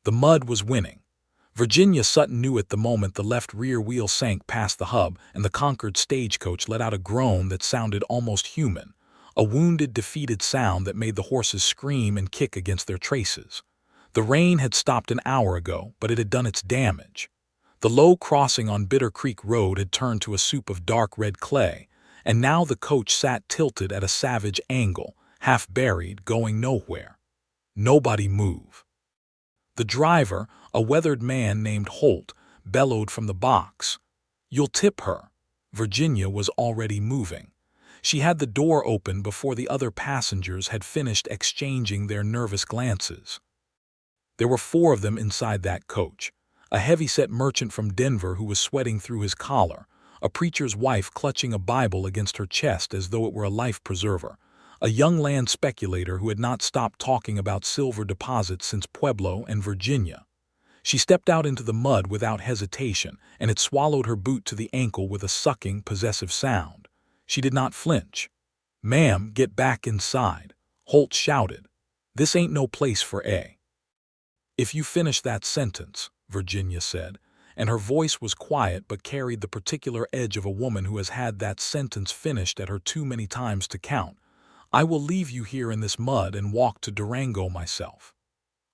The mud was winning. Virginia Sutton knew it the moment the left rear wheel sank past the hub and the conquered stagecoach let out a groan that sounded almost human, a wounded, defeated sound that made the horses scream and kick against their traces. The rain had stopped an hour ago, but it had done its damage. The low crossing on Bitter Creek Road had turned to a soup of dark red clay, and now the coach sat tilted at a savage angle, half buried, going nowhere. Nobody move. The driver, a weathered man named Holt, bellowed from the box. "You'll tip her." Virginia was already moving. She had the door open before the other passengers had finished exchanging their nervous glances. There were 4 of them inside that coach. A heavy-set merchant from Denver who was sweating through his collar, a preacher's wife clutching a Bible against her chest as though it were a life preserver, a young land speculator who had not stopped talking about silver deposits since Pueblo and Virginia. She stepped out into the mud without hesitation, and it swallowed her boot to the ankle with a sucking, possessive sound. She did not flinch. "Ma'am, get back inside," Holt shouted. "This ain't no place for a." "If you finish that sentence," Virginia said, and her voice was quiet but carried the particular edge of a woman who has had that sentence finished at her too many times to count, "I will leave you here in this mud and walk to Durango myself."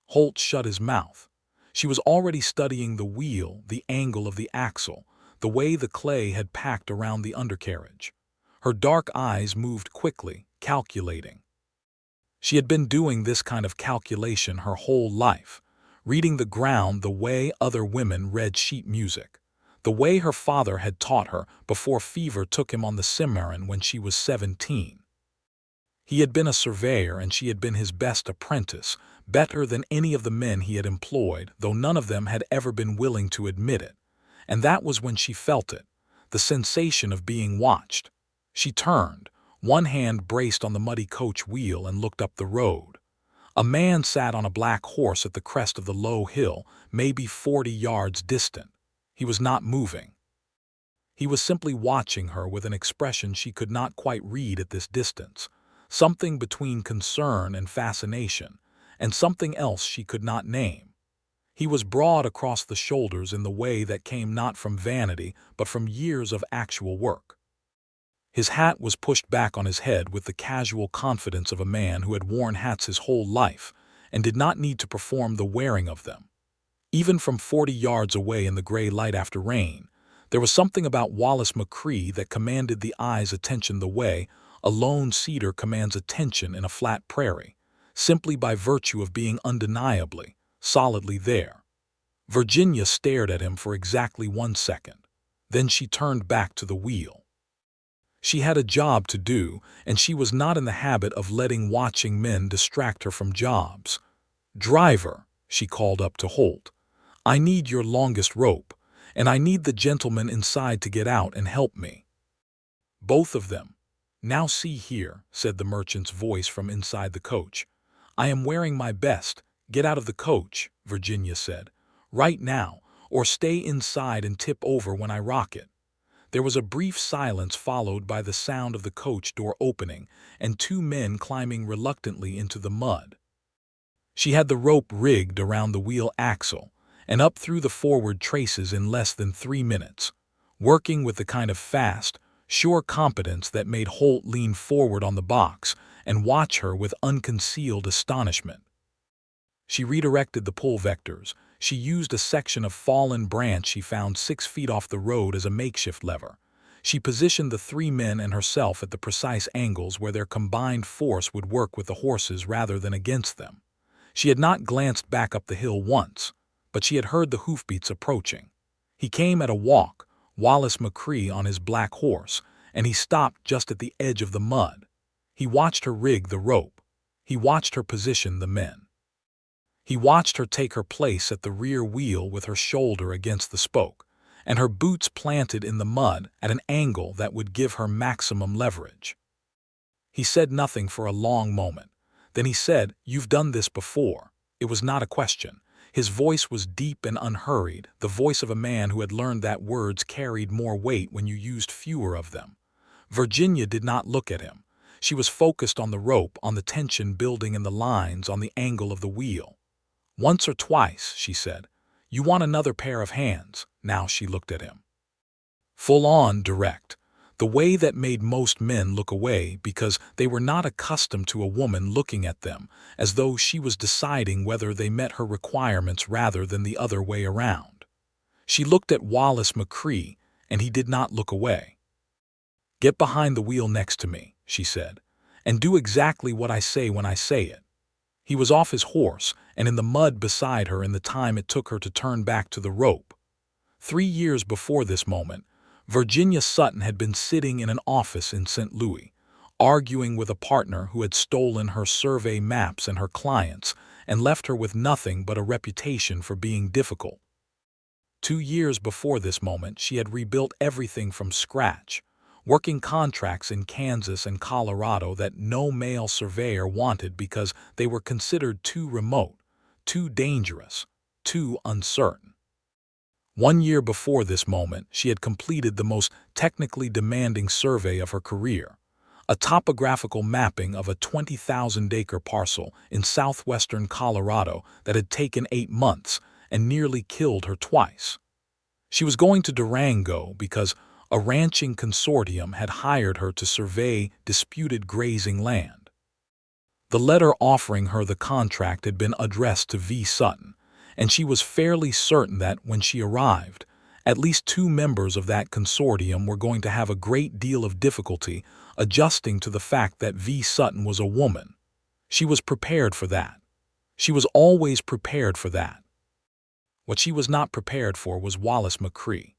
Holt shut his mouth. She was already studying the wheel, the angle of the axle, the way the clay had packed around the undercarriage. Her dark eyes moved quickly, calculating. She had been doing this kind of calculation her whole life, reading the ground the way other women read sheet music, the way her father had taught her before fever took him on the Cimarron when she was 17. He had been a surveyor and she had been his best apprentice, better than any of the men he had employed, though none of them had ever been willing to admit it. And that was when she felt it, the sensation of being watched. She turned, one hand braced on the muddy coach wheel, and looked up the road. A man sat on a black horse at the crest of the low hill, maybe 40 yards distant. He was not moving. He was simply watching her with an expression she could not quite read at this distance, something between concern and fascination, and something else she could not name. He was broad across the shoulders in the way that came not from vanity but from years of actual work. His hat was pushed back on his head with the casual confidence of a man who had worn hats his whole life and did not need to perform the wearing of them. Even from 40 yards away in the gray light after rain, there was something about Wallace McCrae that commanded the eye's attention the way a lone cedar commands attention in a flat prairie, simply by virtue of being undeniably, solidly there. Virginia stared at him for exactly 1 second. Then she turned back to the wheel. She had a job to do, and she was not in the habit of letting watching men distract her from jobs. "Driver," she called up to Holt, "I need your longest rope, and I need the gentleman inside to get out and help me." "Both of them." "Now see here," said the merchant's voice from inside the coach. "I am wearing my best. Get out of the coach," Virginia said, "right now, or stay inside and tip over when I rock it." There was a brief silence followed by the sound of the coach door opening and 2 men climbing reluctantly into the mud. She had the rope rigged around the wheel axle and up through the forward traces in less than 3 minutes, working with the kind of fast, sure competence that made Holt lean forward on the box and watch her with unconcealed astonishment. She redirected the pull vectors. She used a section of fallen branch she found 6 feet off the road as a makeshift lever. She positioned the 3 men and herself at the precise angles where their combined force would work with the horses rather than against them. She had not glanced back up the hill once, but she had heard the hoofbeats approaching. He came at a walk, Wallace McCrae on his black horse, and he stopped just at the edge of the mud. He watched her rig the rope. He watched her position the men. He watched her take her place at the rear wheel with her shoulder against the spoke, and her boots planted in the mud at an angle that would give her maximum leverage. He said nothing for a long moment. Then he said, "You've done this before." It was not a question. His voice was deep and unhurried, the voice of a man who had learned that words carried more weight when you used fewer of them. Virginia did not look at him. She was focused on the rope, on the tension building in the lines, on the angle of the wheel. "Once or twice," she said. "You want another pair of hands." Now she looked at him. Full on, direct. The way that made most men look away because they were not accustomed to a woman looking at them, as though she was deciding whether they met her requirements rather than the other way around. She looked at Wallace McCrae, and he did not look away. "Get behind the wheel next to me," she said, "and do exactly what I say when I say it." He was off his horse and in the mud beside her in the time it took her to turn back to the rope. 3 years before this moment, Virginia Sutton had been sitting in an office in St. Louis, arguing with a partner who had stolen her survey maps and her clients and left her with nothing but a reputation for being difficult. 2 years before this moment, she had rebuilt everything from scratch, working contracts in Kansas and Colorado that no male surveyor wanted because they were considered too remote, too dangerous, too uncertain. 1 year before this moment, she had completed the most technically demanding survey of her career, a topographical mapping of a 20,000-acre parcel in southwestern Colorado that had taken 8 months and nearly killed her twice. She was going to Durango because a ranching consortium had hired her to survey disputed grazing land. The letter offering her the contract had been addressed to V. Sutton, and she was fairly certain that when she arrived, at least 2 members of that consortium were going to have a great deal of difficulty adjusting to the fact that V. Sutton was a woman. She was prepared for that. She was always prepared for that. What she was not prepared for was Wallace McCrae.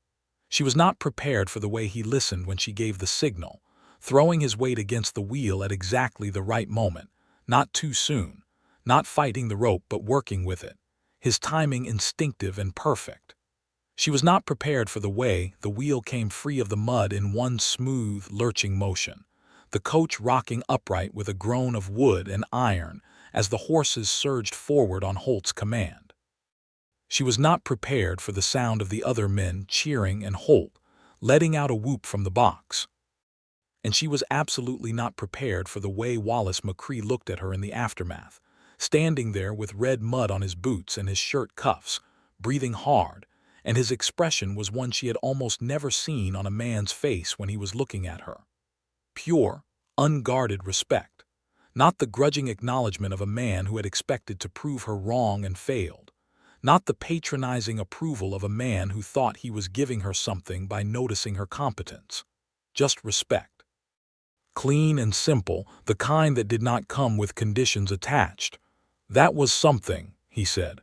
She was not prepared for the way he listened when she gave the signal, throwing his weight against the wheel at exactly the right moment, not too soon, not fighting the rope but working with it, his timing instinctive and perfect. She was not prepared for the way the wheel came free of the mud in one smooth, lurching motion, the coach rocking upright with a groan of wood and iron as the horses surged forward on Holt's command. She was not prepared for the sound of the other men cheering and Holt letting out a whoop from the box. And she was absolutely not prepared for the way Wallace McCrae looked at her in the aftermath, standing there with red mud on his boots and his shirt cuffs, breathing hard, and his expression was one she had almost never seen on a man's face when he was looking at her. Pure, unguarded respect, not the grudging acknowledgement of a man who had expected to prove her wrong and failed, not the patronizing approval of a man who thought he was giving her something by noticing her competence. Just respect. Clean and simple, the kind that did not come with conditions attached. That was something, he said.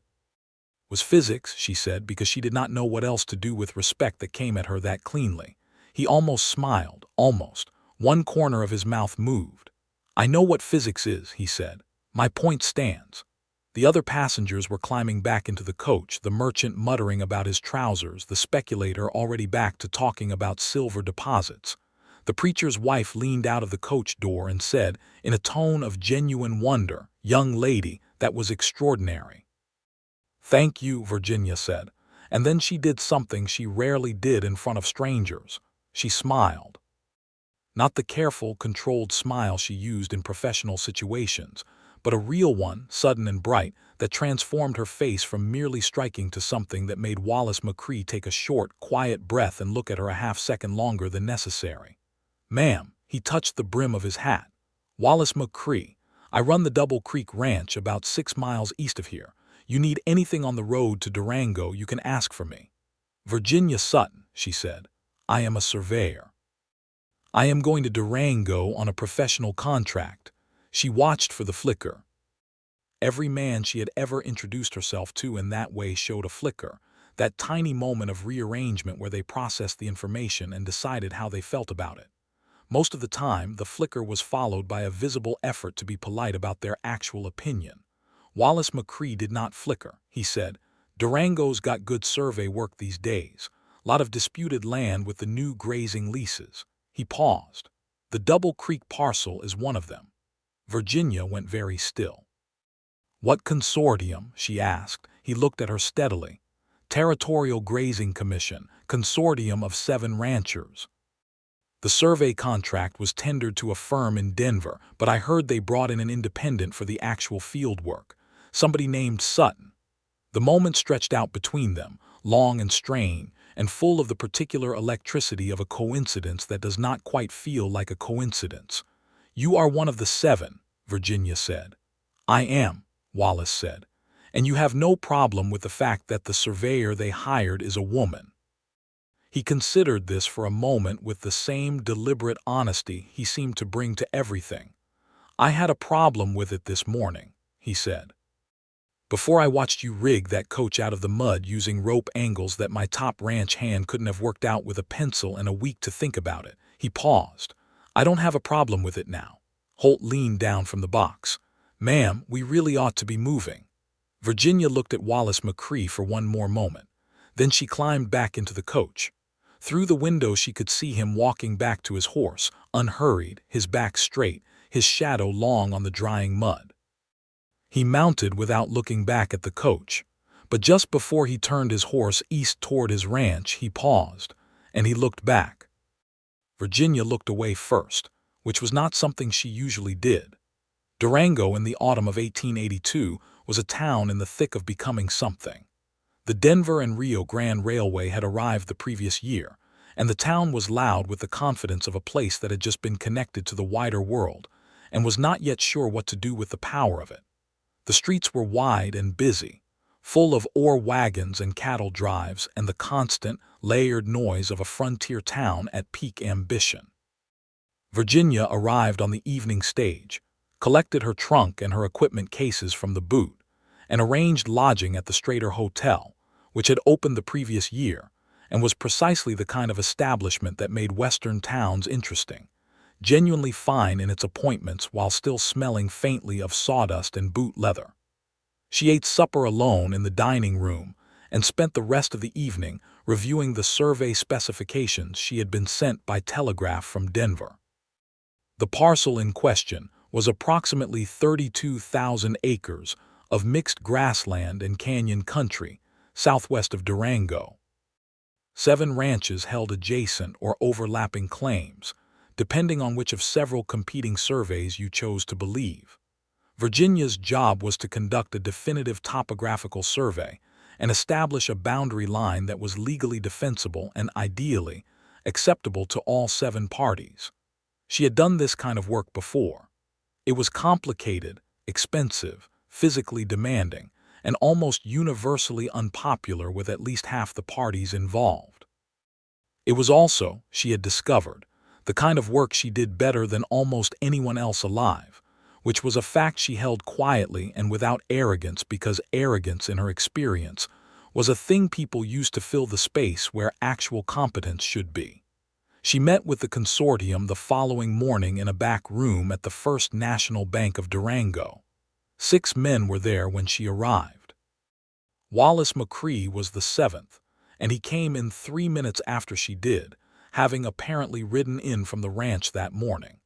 Was physics, she said, because she did not know what else to do with respect that came at her that cleanly. He almost smiled, almost. One corner of his mouth moved. "I know what physics is," he said. "My point stands." The other passengers were climbing back into the coach, the merchant muttering about his trousers, the speculator already back to talking about silver deposits. The preacher's wife leaned out of the coach door and said, in a tone of genuine wonder, "Young lady, that was extraordinary." "Thank you," Virginia said, and then she did something she rarely did in front of strangers. She smiled. Not the careful, controlled smile she used in professional situations, but a real one, sudden and bright, that transformed her face from merely striking to something that made Wallace McCrae take a short, quiet breath and look at her a half-second longer than necessary. "Ma'am," he touched the brim of his hat. "Wallace McCrae. I run the Double Creek Ranch about 6 miles east of here. You need anything on the road to Durango, you can ask for me." "Virginia Sutton," she said. "I am a surveyor. I am going to Durango on a professional contract." She watched for the flicker. Every man she had ever introduced herself to in that way showed a flicker, that tiny moment of rearrangement where they processed the information and decided how they felt about it. Most of the time, the flicker was followed by a visible effort to be polite about their actual opinion. Wallace McCrae did not flicker. He said, "Durango's got good survey work these days. Lot of disputed land with the new grazing leases." He paused. "The Double Creek parcel is one of them." Virginia went very still. "What consortium?" she asked. He looked at her steadily. "Territorial Grazing Commission, consortium of 7 ranchers. The survey contract was tendered to a firm in Denver, but I heard they brought in an independent for the actual field work. Somebody named Sutton." The moment stretched out between them, long and strained, and full of the particular electricity of a coincidence that does not quite feel like a coincidence. "You are one of the 7, Virginia said. "I am," Wallace said. "And you have no problem with the fact that the surveyor they hired is a woman." He considered this for a moment with the same deliberate honesty he seemed to bring to everything. "I had a problem with it this morning," he said. "Before I watched you rig that coach out of the mud using rope angles that my top ranch hand couldn't have worked out with a pencil and a week to think about it." He paused. "I don't have a problem with it now." Holt leaned down from the box. "Ma'am, we really ought to be moving." Virginia looked at Wallace McCrae for one more moment. Then she climbed back into the coach. Through the window she could see him walking back to his horse, unhurried, his back straight, his shadow long on the drying mud. He mounted without looking back at the coach, but just before he turned his horse east toward his ranch, he paused, and he looked back. Virginia looked away first, which was not something she usually did. Durango in the autumn of 1882 was a town in the thick of becoming something. The Denver and Rio Grande Railway had arrived the previous year, and the town was loud with the confidence of a place that had just been connected to the wider world and was not yet sure what to do with the power of it. The streets were wide and busy, full of ore wagons and cattle drives and the constant, layered noise of a frontier town at peak ambition. Virginia arrived on the evening stage, collected her trunk and her equipment cases from the boot, and arranged lodging at the Strater Hotel, which had opened the previous year and was precisely the kind of establishment that made Western towns interesting, genuinely fine in its appointments while still smelling faintly of sawdust and boot leather. She ate supper alone in the dining room and spent the rest of the evening reviewing the survey specifications she had been sent by telegraph from Denver. The parcel in question was approximately 32,000 acres of mixed grassland and canyon country southwest of Durango. 7 ranches held adjacent or overlapping claims, depending on which of several competing surveys you chose to believe. Virginia's job was to conduct a definitive topographical survey and establish a boundary line that was legally defensible and, ideally, acceptable to all 7 parties. She had done this kind of work before. It was complicated, expensive, physically demanding, and almost universally unpopular with at least half the parties involved. It was also, she had discovered, the kind of work she did better than almost anyone else alive, which was a fact she held quietly and without arrogance because arrogance, in her experience, was a thing people used to fill the space where actual competence should be. She met with the consortium the following morning in a back room at the First National Bank of Durango. 6 men were there when she arrived. Wallace McCrae was the 7th, and he came in 3 minutes after she did, having apparently ridden in from the ranch that morning.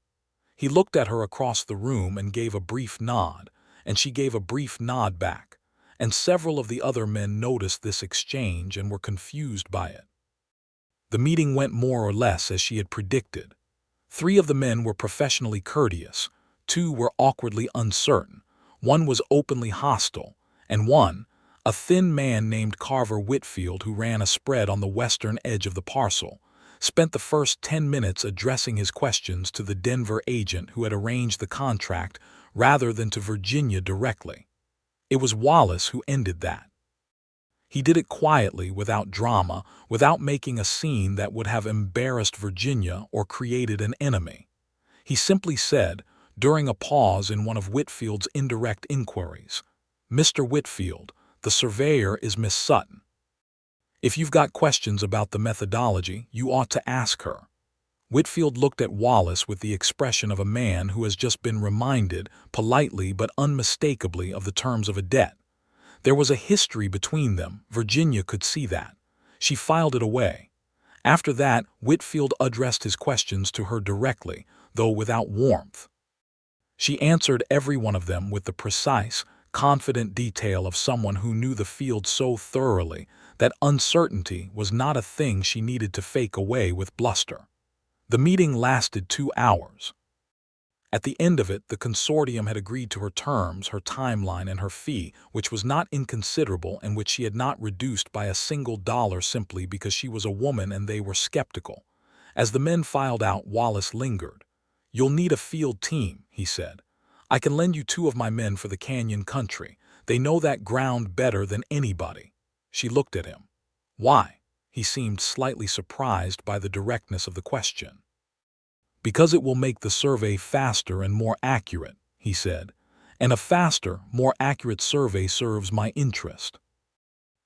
He looked at her across the room and gave a brief nod, and she gave a brief nod back, and several of the other men noticed this exchange and were confused by it. The meeting went more or less as she had predicted. 3 of the men were professionally courteous, 2 were awkwardly uncertain, 1 was openly hostile, and 1, a thin man named Carver Whitfield who ran a spread on the western edge of the parcel, spent the first 10 minutes addressing his questions to the Denver agent who had arranged the contract rather than to Virginia directly. It was Wallace who ended that. He did it quietly, without drama, without making a scene that would have embarrassed Virginia or created an enemy. He simply said, during a pause in one of Whitfield's indirect inquiries, "Mr. Whitfield, the surveyor is Miss Sutton. If you've got questions about the methodology, you ought to ask her." Whitfield looked at Wallace with the expression of a man who has just been reminded, politely but unmistakably, of the terms of a debt. There was a history between them, Virginia could see that. She filed it away. After that, Whitfield addressed his questions to her directly, though without warmth. She answered every one of them with the precise, confident detail of someone who knew the field so thoroughly that uncertainty was not a thing she needed to fake away with bluster. The meeting lasted 2 hours. At the end of it, the consortium had agreed to her terms, her timeline, and her fee, which was not inconsiderable and which she had not reduced by a single dollar simply because she was a woman and they were skeptical. As the men filed out, Wallace lingered. "You'll need a field team," he said. "I can lend you 2 of my men for the canyon country. They know that ground better than anybody." She looked at him. "Why?" He seemed slightly surprised by the directness of the question. "Because it will make the survey faster and more accurate," he said. "And a faster, more accurate survey serves my interest.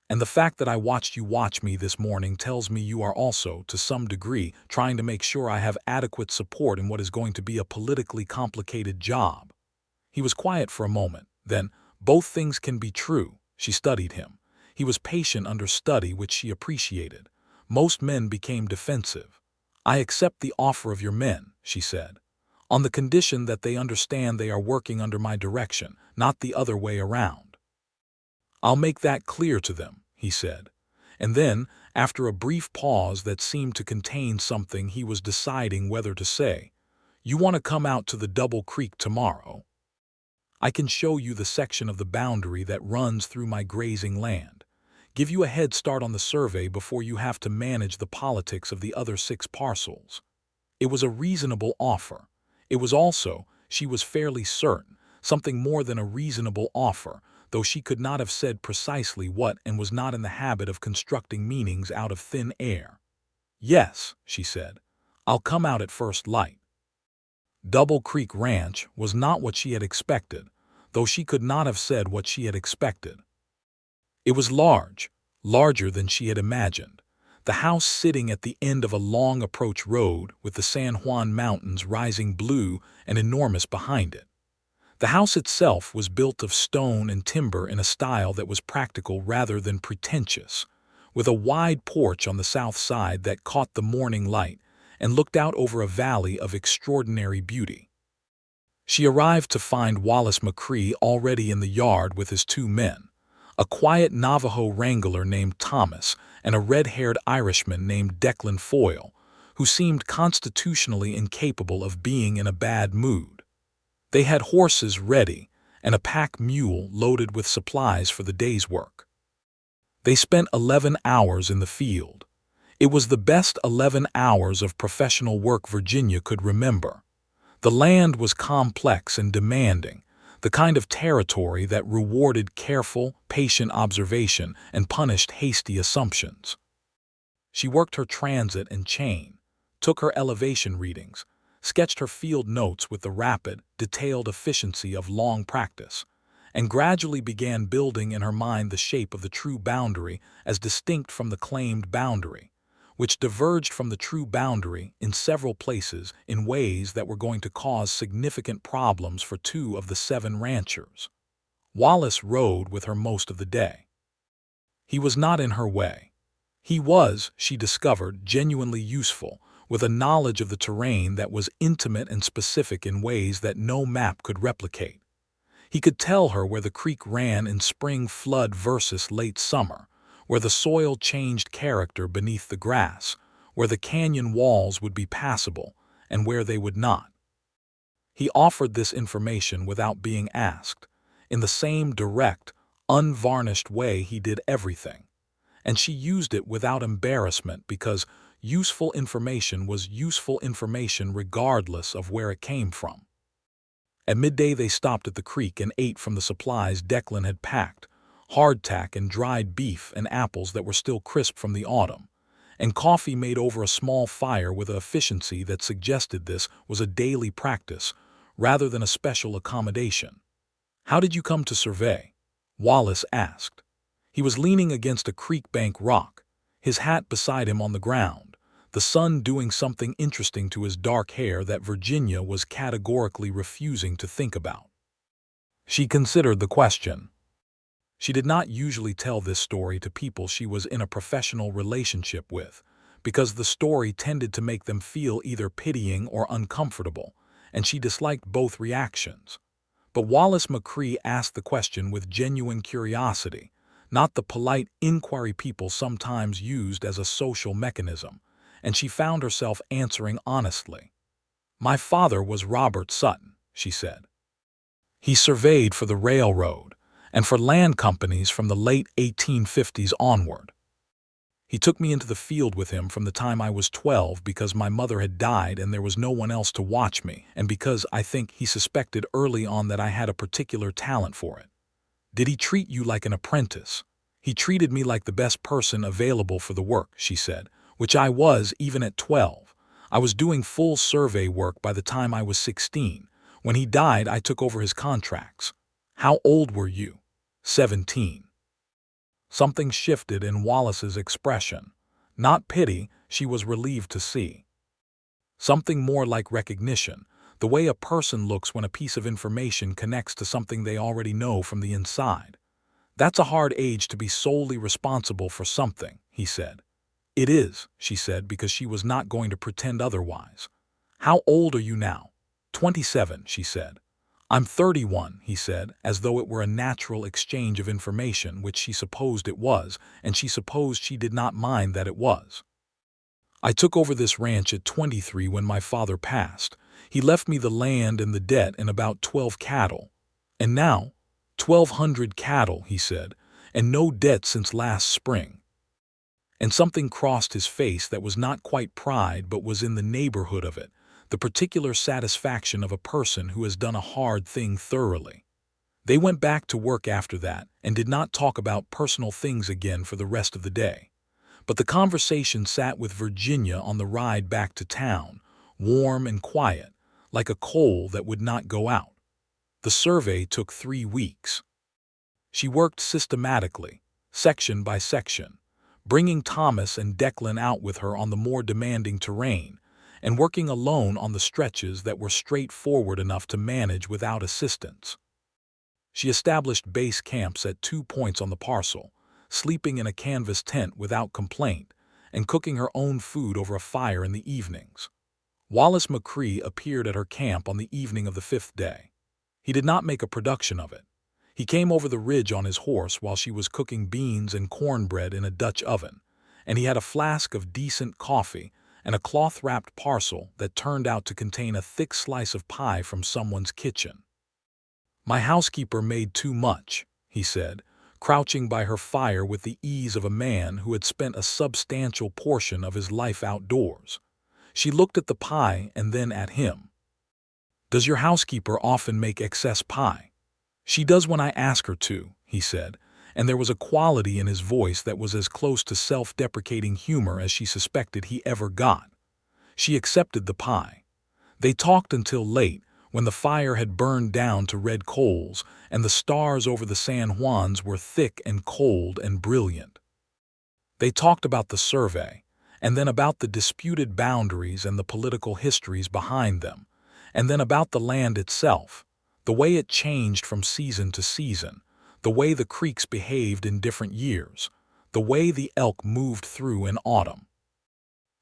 And the fact that I watched you watch me this morning tells me you are also, to some degree, trying to make sure I have adequate support in what is going to be a politically complicated job." He was quiet for a moment. Then, "Both things can be true." She studied him. He was patient under study, which she appreciated. Most men became defensive. "I accept the offer of your men," she said, "on the condition that they understand they are working under my direction, not the other way around." "I'll make that clear to them," he said. And then, after a brief pause that seemed to contain something he was deciding whether to say, "You want to come out to the Double Creek tomorrow? I can show you the section of the boundary that runs through my grazing land. Give you a head start on the survey before you have to manage the politics of the other 6 parcels." It was a reasonable offer. It was also, she was fairly certain, something more than a reasonable offer, though she could not have said precisely what and was not in the habit of constructing meanings out of thin air. "Yes," she said, "I'll come out at first light." Double Creek Ranch was not what she had expected, though she could not have said what she had expected. It was large, larger than she had imagined. The house sitting at the end of a long approach road with the San Juan Mountains rising blue and enormous behind it. The house itself was built of stone and timber in a style that was practical rather than pretentious, with a wide porch on the south side that caught the morning light and looked out over a valley of extraordinary beauty. She arrived to find Wallace McCrae already in the yard with his 2 men, a quiet Navajo wrangler named Thomas and a red-haired Irishman named Declan Foyle, who seemed constitutionally incapable of being in a bad mood. They had horses ready and a pack mule loaded with supplies for the day's work. They spent 11 hours in the field. It was the best 11 hours of professional work Virginia could remember. The land was complex and demanding, the kind of territory that rewarded careful, patient observation and punished hasty assumptions. She worked her transit and chain, took her elevation readings, sketched her field notes with the rapid, detailed efficiency of long practice, and gradually began building in her mind the shape of the true boundary as distinct from the claimed boundary, which diverged from the true boundary in several places in ways that were going to cause significant problems for 2 of the 7 ranchers. Wallace rode with her most of the day. He was not in her way. He was, she discovered, genuinely useful, with a knowledge of the terrain that was intimate and specific in ways that no map could replicate. He could tell her where the creek ran in spring flood versus late summer, where the soil changed character beneath the grass, where the canyon walls would be passable, and where they would not. He offered this information without being asked, in the same direct, unvarnished way he did everything, and she used it without embarrassment because useful information was useful information regardless of where it came from. At midday they stopped at the creek and ate from the supplies Declan had packed, hardtack and dried beef and apples that were still crisp from the autumn, and coffee made over a small fire with an efficiency that suggested this was a daily practice rather than a special accommodation. "How did you come to survey?" Wallace asked. He was leaning against a creek bank rock, his hat beside him on the ground, the sun doing something interesting to his dark hair that Virginia was categorically refusing to think about. She considered the question. She did not usually tell this story to people she was in a professional relationship with, because the story tended to make them feel either pitying or uncomfortable, and she disliked both reactions. But Wallace McCrae asked the question with genuine curiosity, not the polite inquiry people sometimes used as a social mechanism, and she found herself answering honestly. "My father was Robert Sutton," she said. He surveyed for the railroad and for land companies from the late 1850s onward. He took me into the field with him from the time I was 12 because my mother had died and there was no one else to watch me, and because I think he suspected early on that I had a particular talent for it. Did he treat you like an apprentice? He treated me like the best person available for the work, she said, which I was even at 12. I was doing full survey work by the time I was 16. When he died, I took over his contracts. How old were you? 17. Something shifted in Wallace's expression. Not pity, she was relieved to see. Something more like recognition, the way a person looks when a piece of information connects to something they already know from the inside. That's a hard age to be solely responsible for something, he said. It is, she said, because she was not going to pretend otherwise. How old are you now? 27, she said. I'm 31, he said, as though it were a natural exchange of information, which she supposed it was, and she supposed she did not mind that it was. I took over this ranch at 23 when my father passed. He left me the land and the debt and about 12 cattle. And now, 1,200 cattle, he said, and no debt since last spring. And something crossed his face that was not quite pride but was in the neighborhood of it, the particular satisfaction of a person who has done a hard thing thoroughly. They went back to work after that and did not talk about personal things again for the rest of the day. But the conversation sat with Virginia on the ride back to town, warm and quiet, like a coal that would not go out. The survey took 3 weeks. She worked systematically, section by section, bringing Thomas and Declan out with her on the more demanding terrain, and working alone on the stretches that were straightforward enough to manage without assistance. She established base camps at 2 points on the parcel, sleeping in a canvas tent without complaint, and cooking her own food over a fire in the evenings. Wallace McCrae appeared at her camp on the evening of the 5th day. He did not make a production of it. He came over the ridge on his horse while she was cooking beans and cornbread in a Dutch oven, and he had a flask of decent coffee and a cloth-wrapped parcel that turned out to contain a thick slice of pie from someone's kitchen. My housekeeper made too much, he said, crouching by her fire with the ease of a man who had spent a substantial portion of his life outdoors. She looked at the pie and then at him. Does your housekeeper often make excess pie? She does when I ask her to, he said, and there was a quality in his voice that was as close to self-deprecating humor as she suspected he ever got. She accepted the pie. They talked until late, when the fire had burned down to red coals and the stars over the San Juans were thick and cold and brilliant. They talked about the survey, and then about the disputed boundaries and the political histories behind them, and then about the land itself, the way it changed from season to season, the way the creeks behaved in different years, the way the elk moved through in autumn.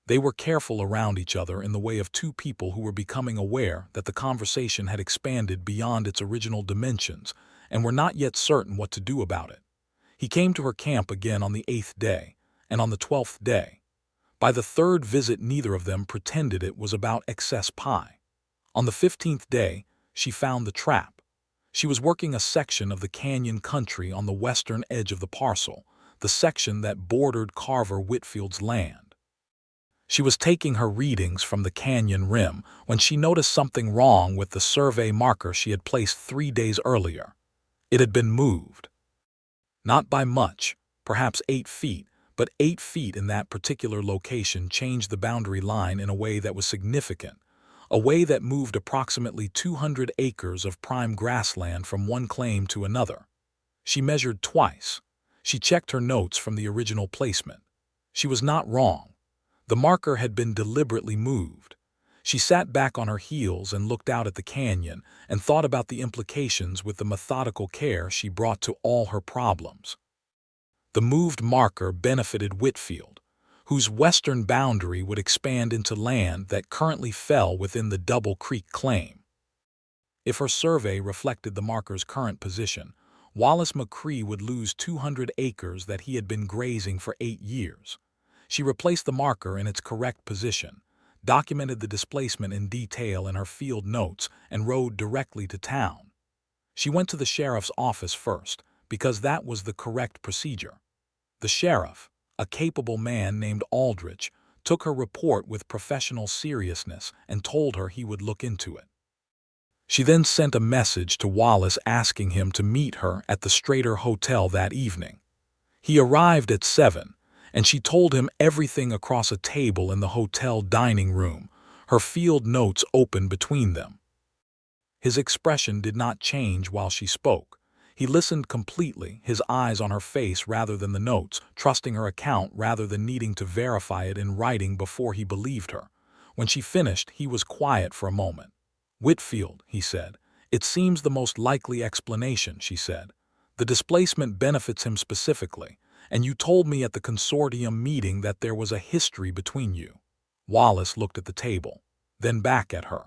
They were careful around each other in the way of 2 people who were becoming aware that the conversation had expanded beyond its original dimensions and were not yet certain what to do about it. He came to her camp again on the 8th day, and on the 12th day. By the 3rd visit, neither of them pretended it was about excess pie. On the 15th day, she found the trap. She was working a section of the canyon country on the western edge of the parcel, the section that bordered Carver Whitfield's land. She was taking her readings from the canyon rim when she noticed something wrong with the survey marker she had placed 3 days earlier. It had been moved. Not by much, perhaps 8 feet, but 8 feet in that particular location changed the boundary line in a way that was significant, a way that moved approximately 200 acres of prime grassland from one claim to another. She measured twice. She checked her notes from the original placement. She was not wrong. The marker had been deliberately moved. She sat back on her heels and looked out at the canyon and thought about the implications with the methodical care she brought to all her problems. The moved marker benefited Whitfield, whose western boundary would expand into land that currently fell within the Double Creek claim. If her survey reflected the marker's current position, Wallace McCrae would lose 200 acres that he had been grazing for 8 years. She replaced the marker in its correct position, documented the displacement in detail in her field notes, and rode directly to town. She went to the sheriff's office first, because that was the correct procedure. The sheriff, a capable man named Aldrich, took her report with professional seriousness and told her he would look into it. She then sent a message to Wallace asking him to meet her at the Strater Hotel that evening. He arrived at 7, and she told him everything across a table in the hotel dining room, her field notes open between them. His expression did not change while she spoke. He listened completely, his eyes on her face rather than the notes, trusting her account rather than needing to verify it in writing before he believed her. When she finished, he was quiet for a moment. "Whitfield," he said. "It seems the most likely explanation," she said. "The displacement benefits him specifically, and you told me at the consortium meeting that there was a history between you." Wallace looked at the table, then back at her.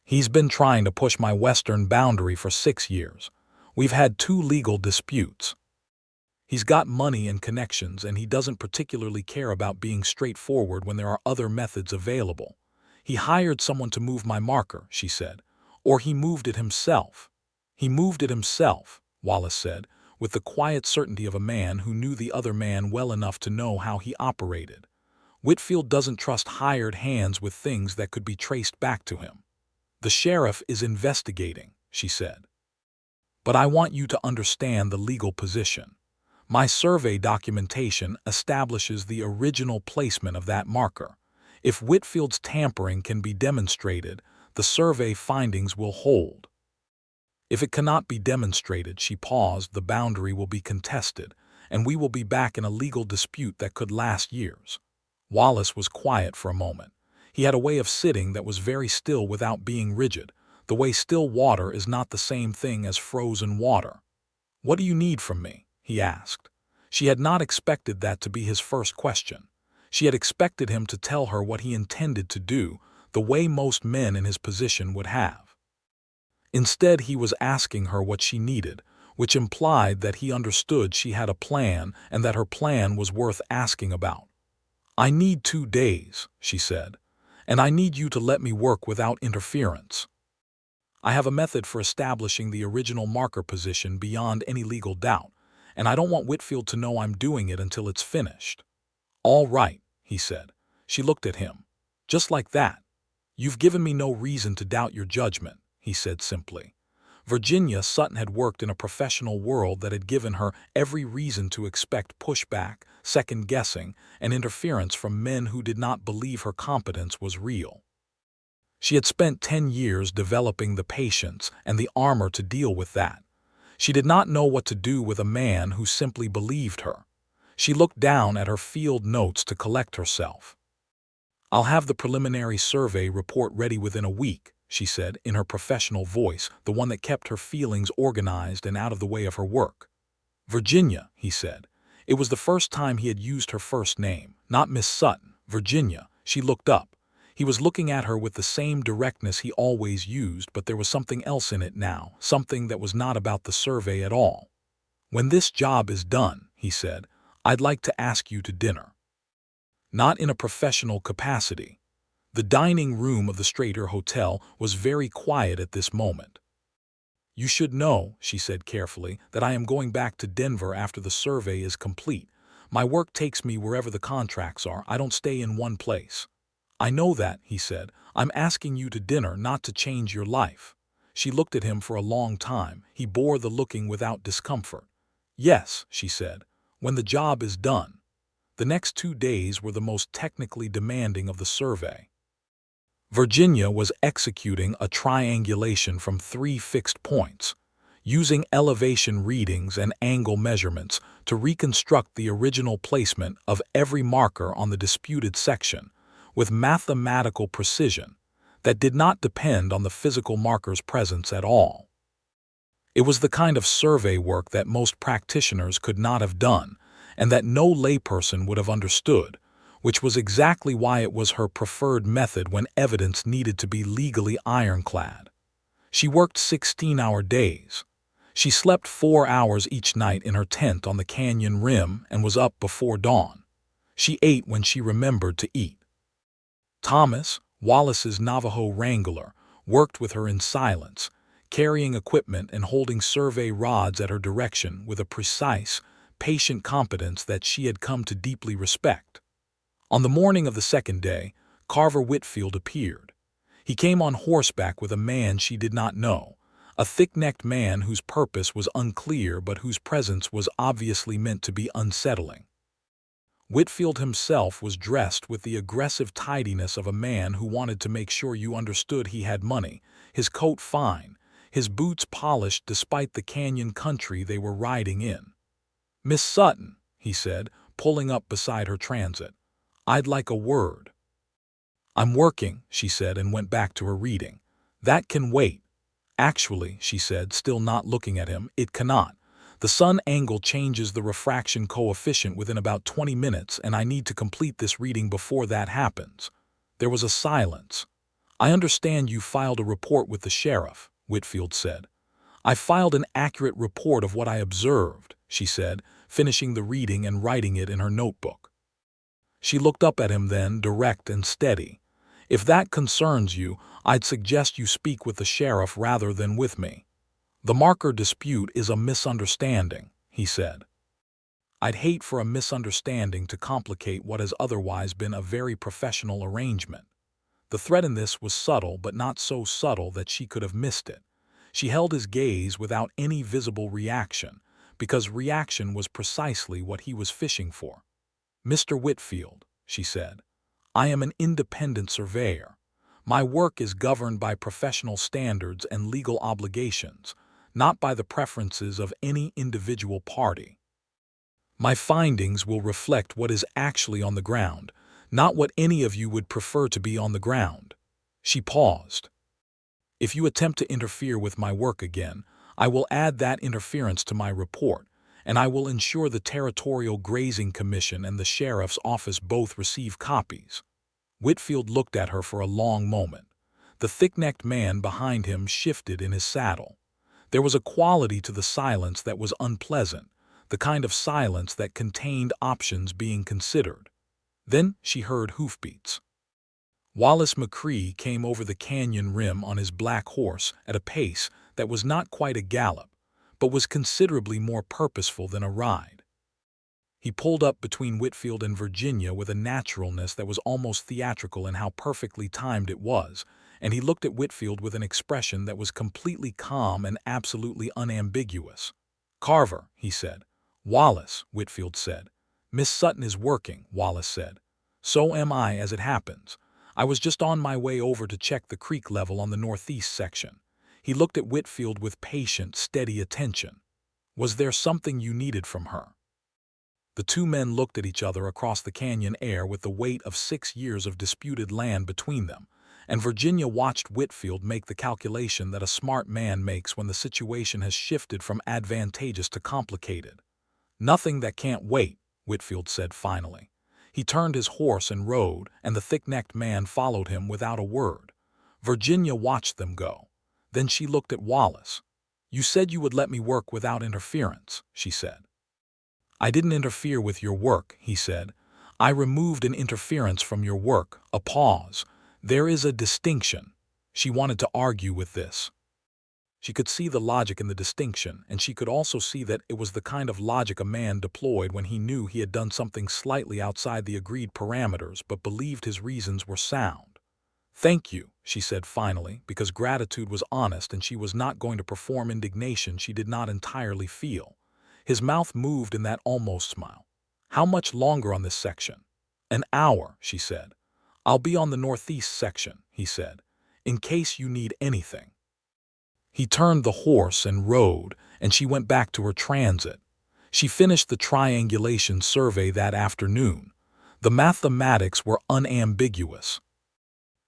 "He's been trying to push my western boundary for 6 years. We've had 2 legal disputes. He's got money and connections, and he doesn't particularly care about being straightforward when there are other methods available. He hired someone to move my marker," she said. "Or he moved it himself." "He moved it himself," Wallace said, with the quiet certainty of a man who knew the other man well enough to know how he operated. "Whitfield doesn't trust hired hands with things that could be traced back to him." "The sheriff is investigating," she said. "But I want you to understand the legal position. My survey documentation establishes the original placement of that marker. If Whitfield's tampering can be demonstrated, the survey findings will hold. If it cannot be demonstrated," she paused, "the boundary will be contested, and we will be back in a legal dispute that could last years." Wallace was quiet for a moment. He had a way of sitting that was very still without being rigid, the way still water is not the same thing as frozen water. "What do you need from me?" he asked. She had not expected that to be his first question. She had expected him to tell her what he intended to do, the way most men in his position would have. Instead, he was asking her what she needed, which implied that he understood she had a plan and that her plan was worth asking about. "I need 2 days," she said, "and I need you to let me work without interference. I have a method for establishing the original marker position beyond any legal doubt, and I don't want Whitfield to know I'm doing it until it's finished." "All right," he said. She looked at him. "Just like that." "You've given me no reason to doubt your judgment," he said simply. Virginia Sutton had worked in a professional world that had given her every reason to expect pushback, second-guessing, and interference from men who did not believe her competence was real. She had spent 10 years developing the patience and the armor to deal with that. She did not know what to do with a man who simply believed her. She looked down at her field notes to collect herself. "I'll have the preliminary survey report ready within a week," she said in her professional voice, the one that kept her feelings organized and out of the way of her work. "Virginia," he said. It was the first time he had used her first name, not Miss Sutton. "Virginia." She looked up. He was looking at her with the same directness he always used, but there was something else in it now, something that was not about the survey at all. "When this job is done," he said, "I'd like to ask you to dinner." Not in a professional capacity. The dining room of the Strater Hotel was very quiet at this moment. "You should know," she said carefully, "that I am going back to Denver after the survey is complete. My work takes me wherever the contracts are. I don't stay in one place." "I know that," he said. "I'm asking you to dinner not to change your life." She looked at him for a long time. He bore the looking without discomfort. "Yes," she said, "when the job is done." The next 2 days were the most technically demanding of the survey. Virginia was executing a triangulation from 3 fixed points, using elevation readings and angle measurements to reconstruct the original placement of every marker on the disputed section, with mathematical precision that did not depend on the physical marker's presence at all. It was the kind of survey work that most practitioners could not have done, and that no layperson would have understood, which was exactly why it was her preferred method when evidence needed to be legally ironclad. She worked 16-hour days. She slept 4 hours each night in her tent on the canyon rim and was up before dawn. She ate when she remembered to eat. Thomas, Wallace's Navajo wrangler, worked with her in silence, carrying equipment and holding survey rods at her direction with a precise, patient competence that she had come to deeply respect. On the morning of the second day, Carver Whitfield appeared. He came on horseback with a man she did not know, a thick-necked man whose purpose was unclear but whose presence was obviously meant to be unsettling. Whitfield himself was dressed with the aggressive tidiness of a man who wanted to make sure you understood he had money, his coat fine, his boots polished despite the canyon country they were riding in. "Miss Sutton," he said, pulling up beside her transit, "I'd like a word." "I'm working," she said, and went back to her reading. "That can wait." "Actually," she said, still not looking at him, "it cannot. The sun angle changes the refraction coefficient within about 20 minutes, and I need to complete this reading before that happens." There was a silence. "I understand you filed a report with the sheriff," Whitfield said. "I filed an accurate report of what I observed," she said, finishing the reading and writing it in her notebook. She looked up at him then, direct and steady. "If that concerns you, I'd suggest you speak with the sheriff rather than with me." "The marker dispute is a misunderstanding," he said. "I'd hate for a misunderstanding to complicate what has otherwise been a very professional arrangement." The threat in this was subtle, but not so subtle that she could have missed it. She held his gaze without any visible reaction, because reaction was precisely what he was fishing for. "Mr. Whitfield," she said, "I am an independent surveyor. My work is governed by professional standards and legal obligations, not by the preferences of any individual party. My findings will reflect what is actually on the ground, not what any of you would prefer to be on the ground." She paused. "If you attempt to interfere with my work again, I will add that interference to my report, and I will ensure the Territorial Grazing Commission and the Sheriff's Office both receive copies." Whitfield looked at her for a long moment. The thick-necked man behind him shifted in his saddle. There was a quality to the silence that was unpleasant, the kind of silence that contained options being considered. Then she heard hoofbeats. Wallace McCrae came over the canyon rim on his black horse at a pace that was not quite a gallop, but was considerably more purposeful than a ride. He pulled up between Whitfield and Virginia with a naturalness that was almost theatrical in how perfectly timed it was, and he looked at Whitfield with an expression that was completely calm and absolutely unambiguous. "Carver," he said. "Wallace," Whitfield said. "Miss Sutton is working," Wallace said. "So am I, as it happens. I was just on my way over to check the creek level on the northeast section." He looked at Whitfield with patient, steady attention. "Was there something you needed from her?" The two men looked at each other across the canyon air with the weight of 6 years of disputed land between them, and Virginia watched Whitfield make the calculation that a smart man makes when the situation has shifted from advantageous to complicated. "Nothing that can't wait," Whitfield said finally. He turned his horse and rode, and the thick-necked man followed him without a word. Virginia watched them go. Then she looked at Wallace. "You said you would let me work without interference," she said. "I didn't interfere with your work," he said. "I removed an interference from your work." A pause. "There is a distinction." She wanted to argue with this. She could see the logic in the distinction, and she could also see that it was the kind of logic a man deployed when he knew he had done something slightly outside the agreed parameters but believed his reasons were sound. "Thank you," she said finally, because gratitude was honest and she was not going to perform indignation she did not entirely feel. His mouth moved in that almost smile. "How much longer on this section?" "An hour," she said. "I'll be on the northeast section," he said, "in case you need anything." He turned the horse and rode, and she went back to her transit. She finished the triangulation survey that afternoon. The mathematics were unambiguous.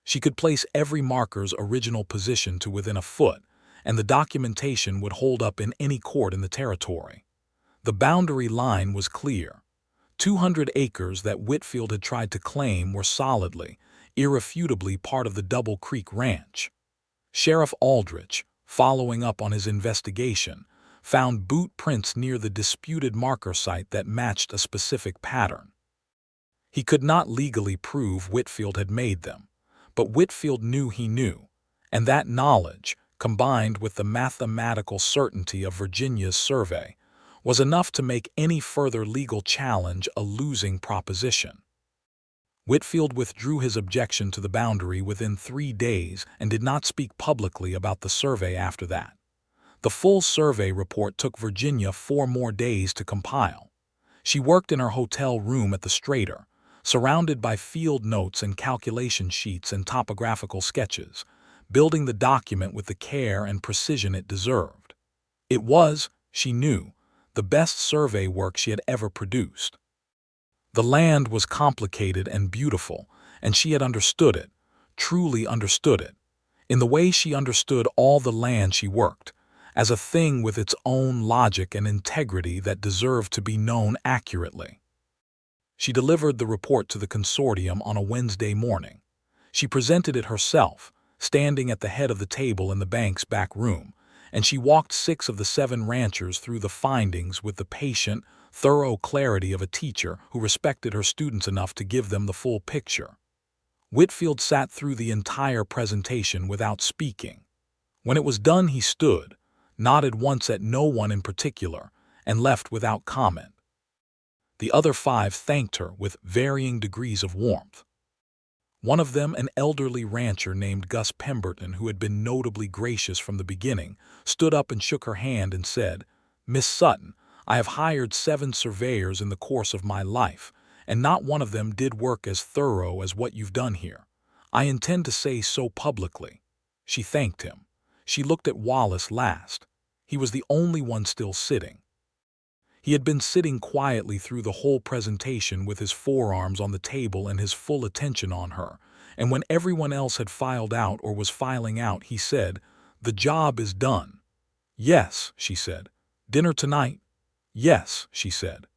She could place every marker's original position to within a foot, and the documentation would hold up in any court in the territory. The boundary line was clear. 200 acres that Whitfield had tried to claim were solidly, irrefutably part of the Double Creek Ranch. Sheriff Aldrich, following up on his investigation, found boot prints near the disputed marker site that matched a specific pattern. He could not legally prove Whitfield had made them, but Whitfield knew he knew, and that knowledge, combined with the mathematical certainty of Virginia's survey, was enough to make any further legal challenge a losing proposition. Whitfield withdrew his objection to the boundary within 3 days and did not speak publicly about the survey after that. The full survey report took Virginia 4 more days to compile. She worked in her hotel room at the Strater, surrounded by field notes and calculation sheets and topographical sketches, building the document with the care and precision it deserved. It was, she knew, the best survey work she had ever produced. The land was complicated and beautiful, and she had understood it, truly understood it, in the way she understood all the land she worked, as a thing with its own logic and integrity that deserved to be known accurately. She delivered the report to the consortium on a Wednesday morning. She presented it herself, standing at the head of the table in the bank's back room, and she walked 6 of the 7 ranchers through the findings with the patient, thorough clarity of a teacher who respected her students enough to give them the full picture. Whitfield sat through the entire presentation without speaking. When it was done, he stood, nodded once at no one in particular, and left without comment. The other 5 thanked her with varying degrees of warmth. One of them, an elderly rancher named Gus Pemberton, who had been notably gracious from the beginning, stood up and shook her hand and said, "Miss Sutton, I have hired 7 surveyors in the course of my life, and not one of them did work as thorough as what you've done here. I intend to say so publicly." She thanked him. She looked at Wallace last. He was the only one still sitting. He had been sitting quietly through the whole presentation with his forearms on the table and his full attention on her, and when everyone else had filed out or was filing out, he said, "The job is done." "Yes," she said. "Dinner tonight?" "Yes," she said.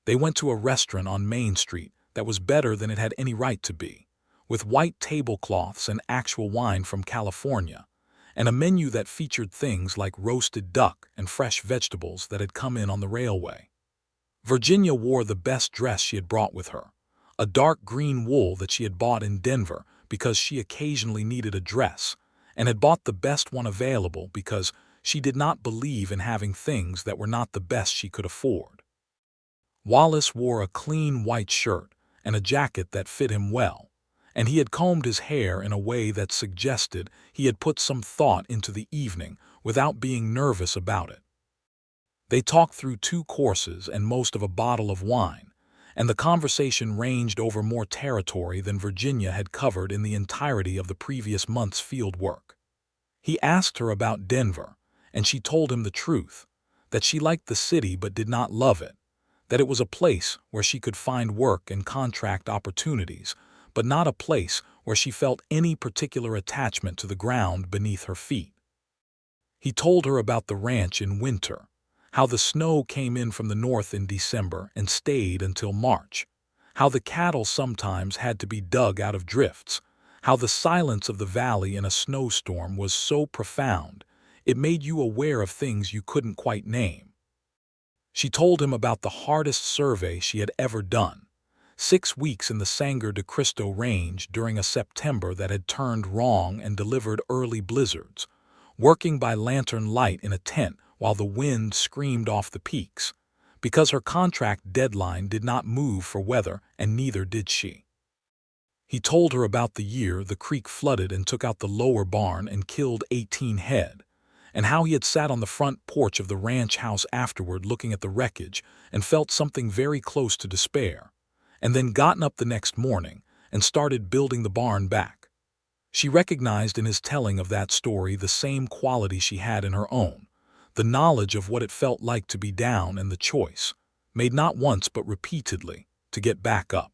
They went to a restaurant on Main Street that was better than it had any right to be, with white tablecloths and actual wine from California, and a menu that featured things like roasted duck and fresh vegetables that had come in on the railway. Virginia wore the best dress she had brought with her, a dark green wool that she had bought in Denver because she occasionally needed a dress, and had bought the best one available because she did not believe in having things that were not the best she could afford. Wallace wore a clean white shirt and a jacket that fit him well, and he had combed his hair in a way that suggested he had put some thought into the evening without being nervous about it. They talked through 2 courses and most of a bottle of wine, and the conversation ranged over more territory than Virginia had covered in the entirety of the previous month's field work. He asked her about Denver, and she told him the truth, that she liked the city but did not love it, that it was a place where she could find work and contract opportunities, but not a place where she felt any particular attachment to the ground beneath her feet. He told her about the ranch in winter, how the snow came in from the north in December and stayed until March, how the cattle sometimes had to be dug out of drifts, how the silence of the valley in a snowstorm was so profound it made you aware of things you couldn't quite name. She told him about the hardest survey she had ever done, 6 weeks in the Sangre de Cristo Range during a September that had turned wrong and delivered early blizzards, working by lantern light in a tent while the wind screamed off the peaks, because her contract deadline did not move for weather, and neither did she. He told her about the year the creek flooded and took out the lower barn and killed 18 head, and how he had sat on the front porch of the ranch house afterward looking at the wreckage and felt something very close to despair, and then gotten up the next morning and started building the barn back. She recognized in his telling of that story the same quality she had in her own, the knowledge of what it felt like to be down and the choice, made not once but repeatedly, to get back up.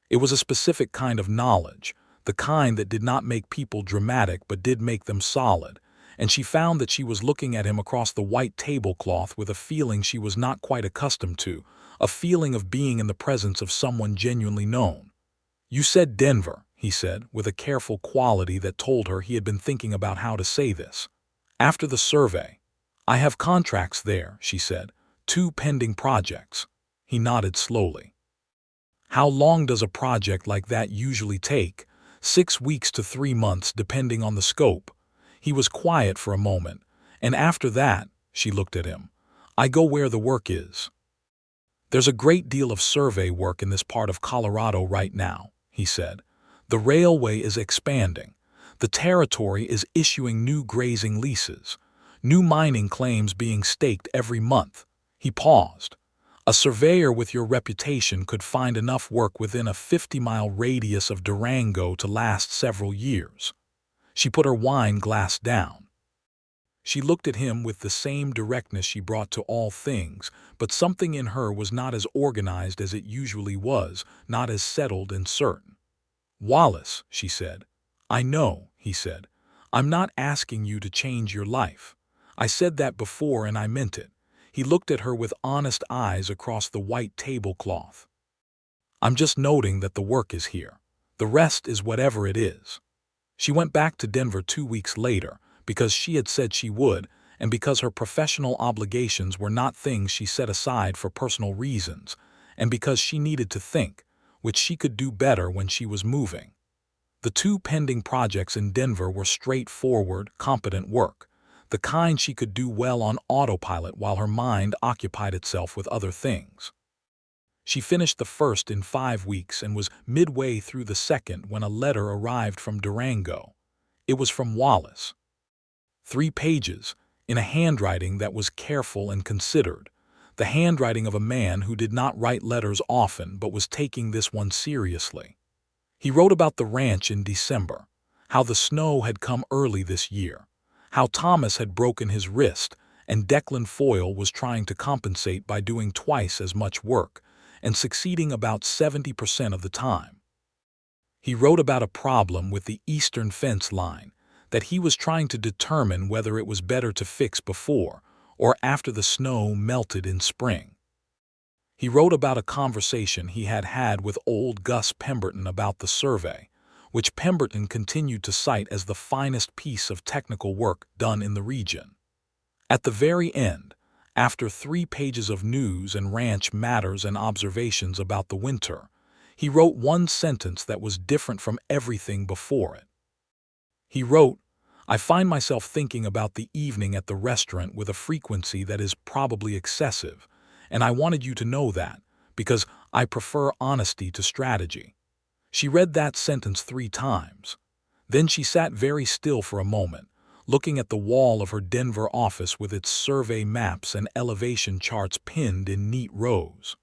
It was a specific kind of knowledge, the kind that did not make people dramatic but did make them solid, and she found that she was looking at him across the white tablecloth with a feeling she was not quite accustomed to, a feeling of being in the presence of someone genuinely known. "You said Denver," he said, with a careful quality that told her he had been thinking about how to say this. "After the survey." "I have contracts there," she said, 2 pending projects." He nodded slowly. How long does a project like that usually take? 6 weeks to 3 months, depending on the scope. He was quiet for a moment, and after that, she looked at him. I go where the work is. There's a great deal of survey work in this part of Colorado right now, he said. The railway is expanding. The territory is issuing new grazing leases. New mining claims being staked every month. He paused. A surveyor with your reputation could find enough work within a 50-mile radius of Durango to last several years. She put her wine glass down. She looked at him with the same directness she brought to all things, but something in her was not as organized as it usually was, not as settled and certain. Wallace, she said. I know, he said. I'm not asking you to change your life. I said that before and I meant it. He looked at her with honest eyes across the white tablecloth. I'm just noting that the work is here. The rest is whatever it is. She went back to Denver 2 weeks later because she had said she would, and because her professional obligations were not things she set aside for personal reasons, and because she needed to think, which she could do better when she was moving. The 2 pending projects in Denver were straightforward, competent work, the kind she could do well on autopilot while her mind occupied itself with other things. She finished the first in 5 weeks and was midway through the second when a letter arrived from Durango. It was from Wallace. 3 pages, in a handwriting that was careful and considered, the handwriting of a man who did not write letters often but was taking this one seriously. He wrote about the ranch in December, how the snow had come early this year, how Thomas had broken his wrist and Declan Foyle was trying to compensate by doing twice as much work and succeeding about 70% of the time. He wrote about a problem with the eastern fence line that he was trying to determine whether it was better to fix before or after the snow melted in spring. He wrote about a conversation he had had with old Gus Pemberton about the survey, which Pemberton continued to cite as the finest piece of technical work done in the region. At the very end, after 3 pages of news and ranch matters and observations about the winter, he wrote one sentence that was different from everything before it. He wrote, I find myself thinking about the evening at the restaurant with a frequency that is probably excessive, and I wanted you to know that, because I prefer honesty to strategy. She read that sentence 3 times. Then she sat very still for a moment, looking at the wall of her Denver office with its survey maps and elevation charts pinned in neat rows.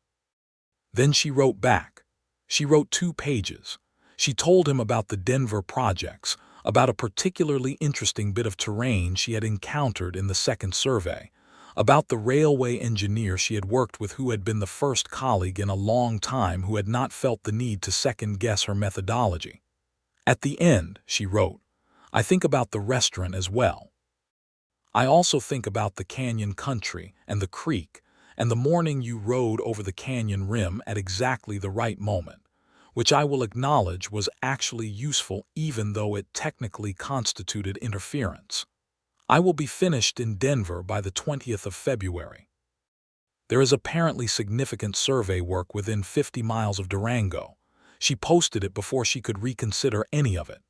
Then she wrote back. She wrote 2 pages. She told him about the Denver projects, about a particularly interesting bit of terrain she had encountered in the second survey, about the railway engineer she had worked with who had been the first colleague in a long time who had not felt the need to second-guess her methodology. At the end, she wrote, I think about the restaurant as well. I also think about the canyon country and the creek and the morning you rode over the canyon rim at exactly the right moment, which I will acknowledge was actually useful even though it technically constituted interference. I will be finished in Denver by the 20th of February. There is apparently significant survey work within 50 miles of Durango. She posted it before she could reconsider any of it.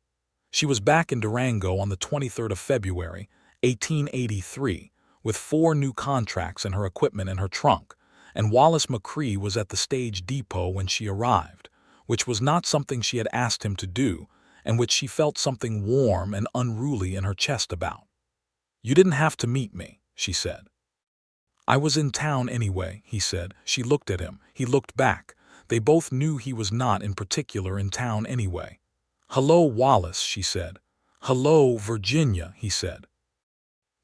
She was back in Durango on the 23rd of February, 1883, with 4 new contracts and her equipment in her trunk, and Wallace McCrae was at the stage depot when she arrived, which was not something she had asked him to do, and which she felt something warm and unruly in her chest about. You didn't have to meet me, she said. I was in town anyway, he said. She looked at him. He looked back. They both knew he was not in particular in town anyway. Hello, Wallace, she said. Hello, Virginia, he said.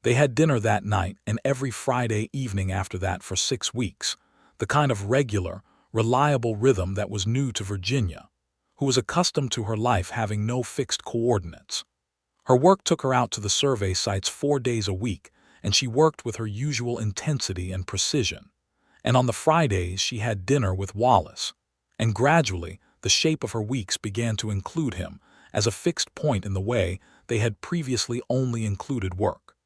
They had dinner that night and every Friday evening after that for 6 weeks, the kind of regular, reliable rhythm that was new to Virginia, who was accustomed to her life having no fixed coordinates. Her work took her out to the survey sites 4 days a week, and she worked with her usual intensity and precision. And on the Fridays she had dinner with Wallace, and gradually the shape of her weeks began to include him as a fixed point in the way they had previously only included work.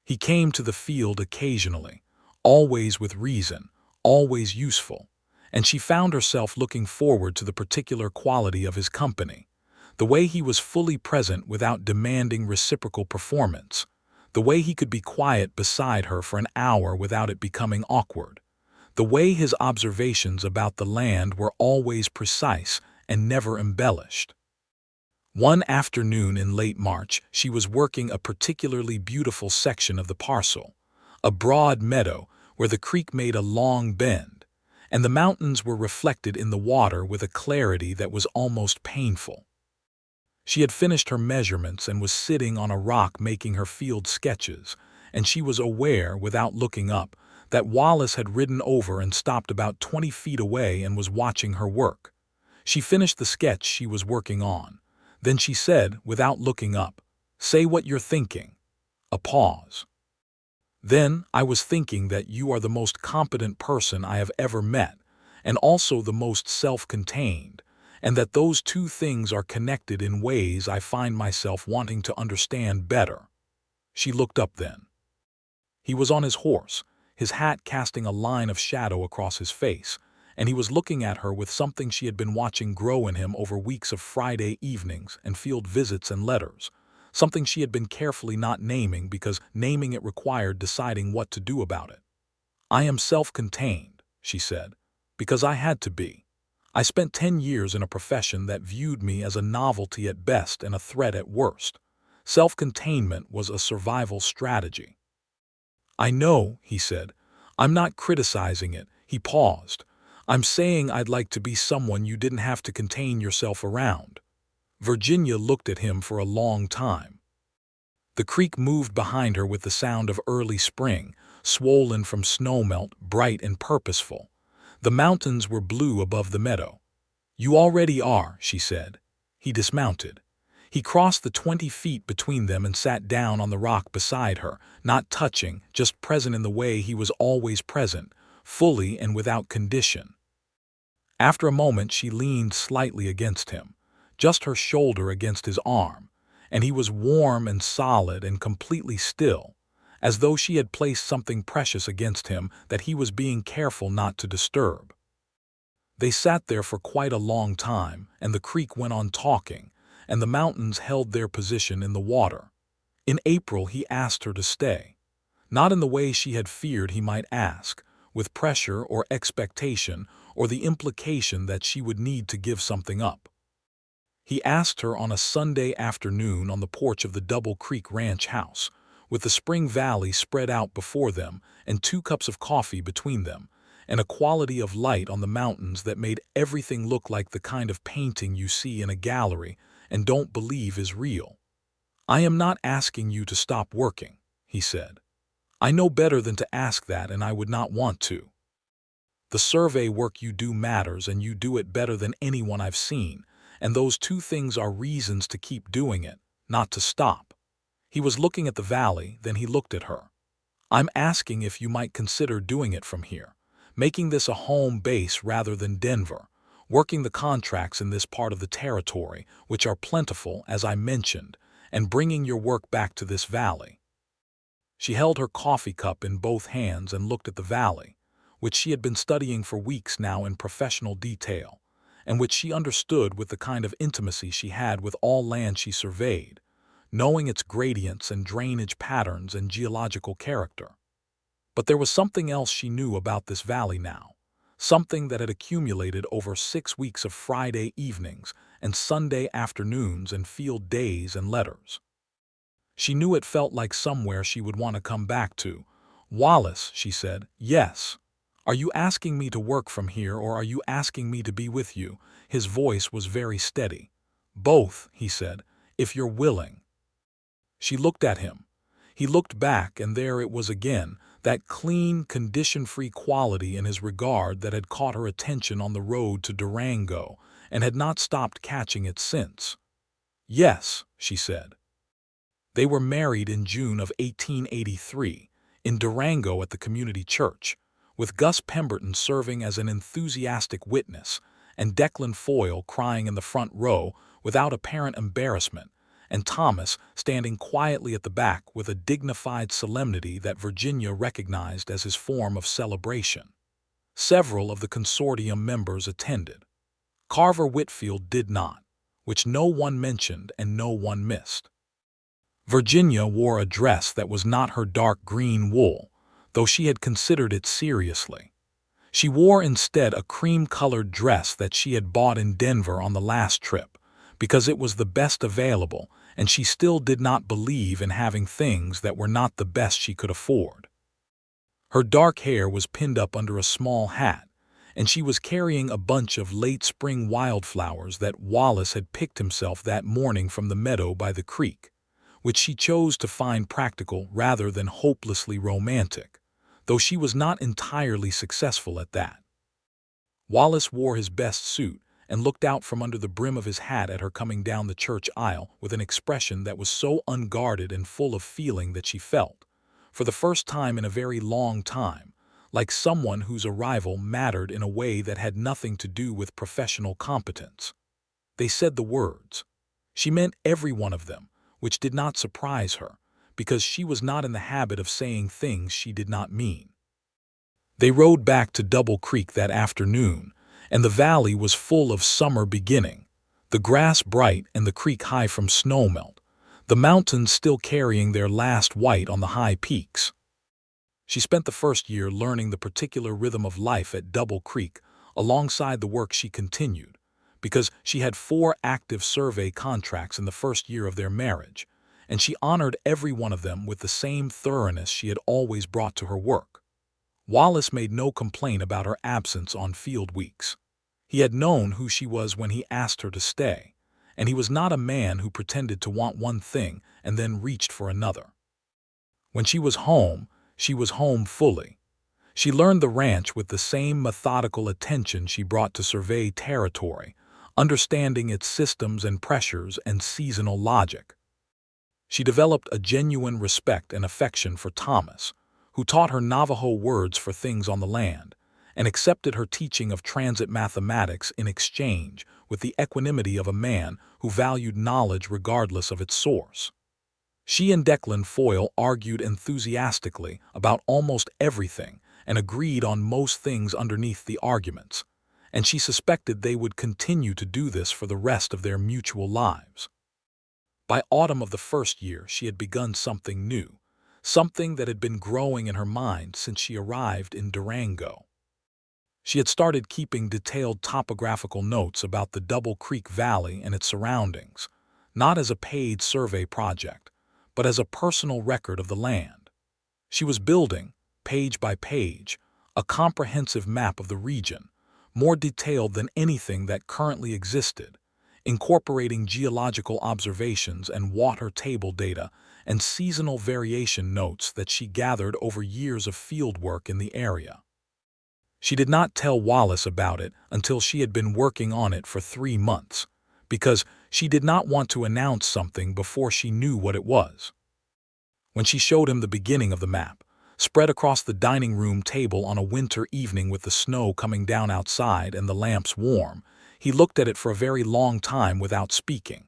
He came to the field occasionally, always with reason, always useful, and she found herself looking forward to the particular quality of his company. The way he was fully present without demanding reciprocal performance. The way he could be quiet beside her for an hour without it becoming awkward. The way his observations about the land were always precise and never embellished. One afternoon in late March, she was working a particularly beautiful section of the parcel, a broad meadow where the creek made a long bend, and the mountains were reflected in the water with a clarity that was almost painful. She had finished her measurements and was sitting on a rock making her field sketches, and she was aware, without looking up, that Wallace had ridden over and stopped about 20 feet away and was watching her work. She finished the sketch she was working on. Then she said, without looking up, "Say what you're thinking." A pause. "Then I was thinking that you are the most competent person I have ever met, and also the most self-contained, and that those two things are connected in ways I find myself wanting to understand better." She looked up then. He was on his horse, his hat casting a line of shadow across his face, and he was looking at her with something she had been watching grow in him over weeks of Friday evenings and field visits and letters, something she had been carefully not naming because naming it required deciding what to do about it. "I am self-contained," she said, "because I had to be. I spent 10 years in a profession that viewed me as a novelty at best and a threat at worst. Self-containment was a survival strategy." "I know," he said. "I'm not criticizing it." He paused. "I'm saying I'd like to be someone you didn't have to contain yourself around." Virginia looked at him for a long time. The creek moved behind her with the sound of early spring, swollen from snowmelt, bright and purposeful. The mountains were blue above the meadow. "You already are," she said. He dismounted. He crossed the 20 feet between them and sat down on the rock beside her, not touching, just present in the way he was always present, fully and without condition. After a moment she leaned slightly against him, just her shoulder against his arm, and he was warm and solid and completely still, as though she had placed something precious against him that he was being careful not to disturb. They sat there for quite a long time, and the creek went on talking, and the mountains held their position in the water. In April he asked her to stay, not in the way she had feared he might ask, with pressure or expectation or the implication that she would need to give something up. He asked her on a Sunday afternoon on the porch of the Double Creek Ranch house, with the spring valley spread out before them and 2 cups of coffee between them, and a quality of light on the mountains that made everything look like the kind of painting you see in a gallery and don't believe is real. "I am not asking you to stop working," he said. "I know better than to ask that, and I would not want to. The survey work you do matters, and you do it better than anyone I've seen, and those two things are reasons to keep doing it, not to stop." He was looking at the valley, then he looked at her. "I'm asking if you might consider doing it from here, making this a home base rather than Denver, working the contracts in this part of the territory, which are plentiful, as I mentioned, and bringing your work back to this valley." She held her coffee cup in both hands and looked at the valley, which she had been studying for weeks now in professional detail, and which she understood with the kind of intimacy she had with all land she surveyed, knowing its gradients and drainage patterns and geological character. But there was something else she knew about this valley now, something that had accumulated over 6 weeks of Friday evenings and Sunday afternoons and field days and letters. She knew it felt like somewhere she would want to come back to. "Wallace," she said, "yes. Are you asking me to work from here, or are you asking me to be with you?" His voice was very steady. "Both," he said, "if you're willing." She looked at him. He looked back, and there it was again, that clean, condition-free quality in his regard that had caught her attention on the road to Durango and had not stopped catching it since. "Yes," she said. They were married in June of 1883, in Durango at the community church, with Gus Pemberton serving as an enthusiastic witness, and Declan Foyle crying in the front row without apparent embarrassment, and Thomas standing quietly at the back with a dignified solemnity that Virginia recognized as his form of celebration. Several of the consortium members attended. Carver Whitfield did not, which no one mentioned and no one missed. Virginia wore a dress that was not her dark green wool, though she had considered it seriously. She wore instead a cream-colored dress that she had bought in Denver on the last trip, because it was the best available, and she still did not believe in having things that were not the best she could afford. Her dark hair was pinned up under a small hat, and she was carrying a bunch of late-spring wildflowers that Wallace had picked himself that morning from the meadow by the creek, which she chose to find practical rather than hopelessly romantic, though she was not entirely successful at that. Wallace wore his best suit and looked out from under the brim of his hat at her coming down the church aisle with an expression that was so unguarded and full of feeling that she felt, for the first time in a very long time, like someone whose arrival mattered in a way that had nothing to do with professional competence. They said the words. She meant every one of them, which did not surprise her, because she was not in the habit of saying things she did not mean. They rode back to Double Creek that afternoon, and the valley was full of summer beginning, the grass bright and the creek high from snowmelt, the mountains still carrying their last white on the high peaks. She spent the first year learning the particular rhythm of life at Double Creek alongside the work she continued, because she had 4 active survey contracts in the first year of their marriage, and she honored every one of them with the same thoroughness she had always brought to her work. Wallace made no complaint about her absence on field weeks. He had known who she was when he asked her to stay, and he was not a man who pretended to want one thing and then reached for another. When she was home fully. She learned the ranch with the same methodical attention she brought to survey territory, understanding its systems and pressures and seasonal logic. She developed a genuine respect and affection for Thomas, who taught her Navajo words for things on the land, and accepted her teaching of transit mathematics in exchange with the equanimity of a man who valued knowledge regardless of its source. She and Declan Foyle argued enthusiastically about almost everything and agreed on most things underneath the arguments, and she suspected they would continue to do this for the rest of their mutual lives. By autumn of the first year, she had begun something new, something that had been growing in her mind since she arrived in Durango. She had started keeping detailed topographical notes about the Double Creek Valley and its surroundings, not as a paid survey project, but as a personal record of the land. She was building, page by page, a comprehensive map of the region, more detailed than anything that currently existed, incorporating geological observations and water table data and seasonal variation notes that she gathered over years of fieldwork in the area. She did not tell Wallace about it until she had been working on it for 3 months, because she did not want to announce something before she knew what it was. When she showed him the beginning of the map, spread across the dining room table on a winter evening with the snow coming down outside and the lamps warm, he looked at it for a very long time without speaking.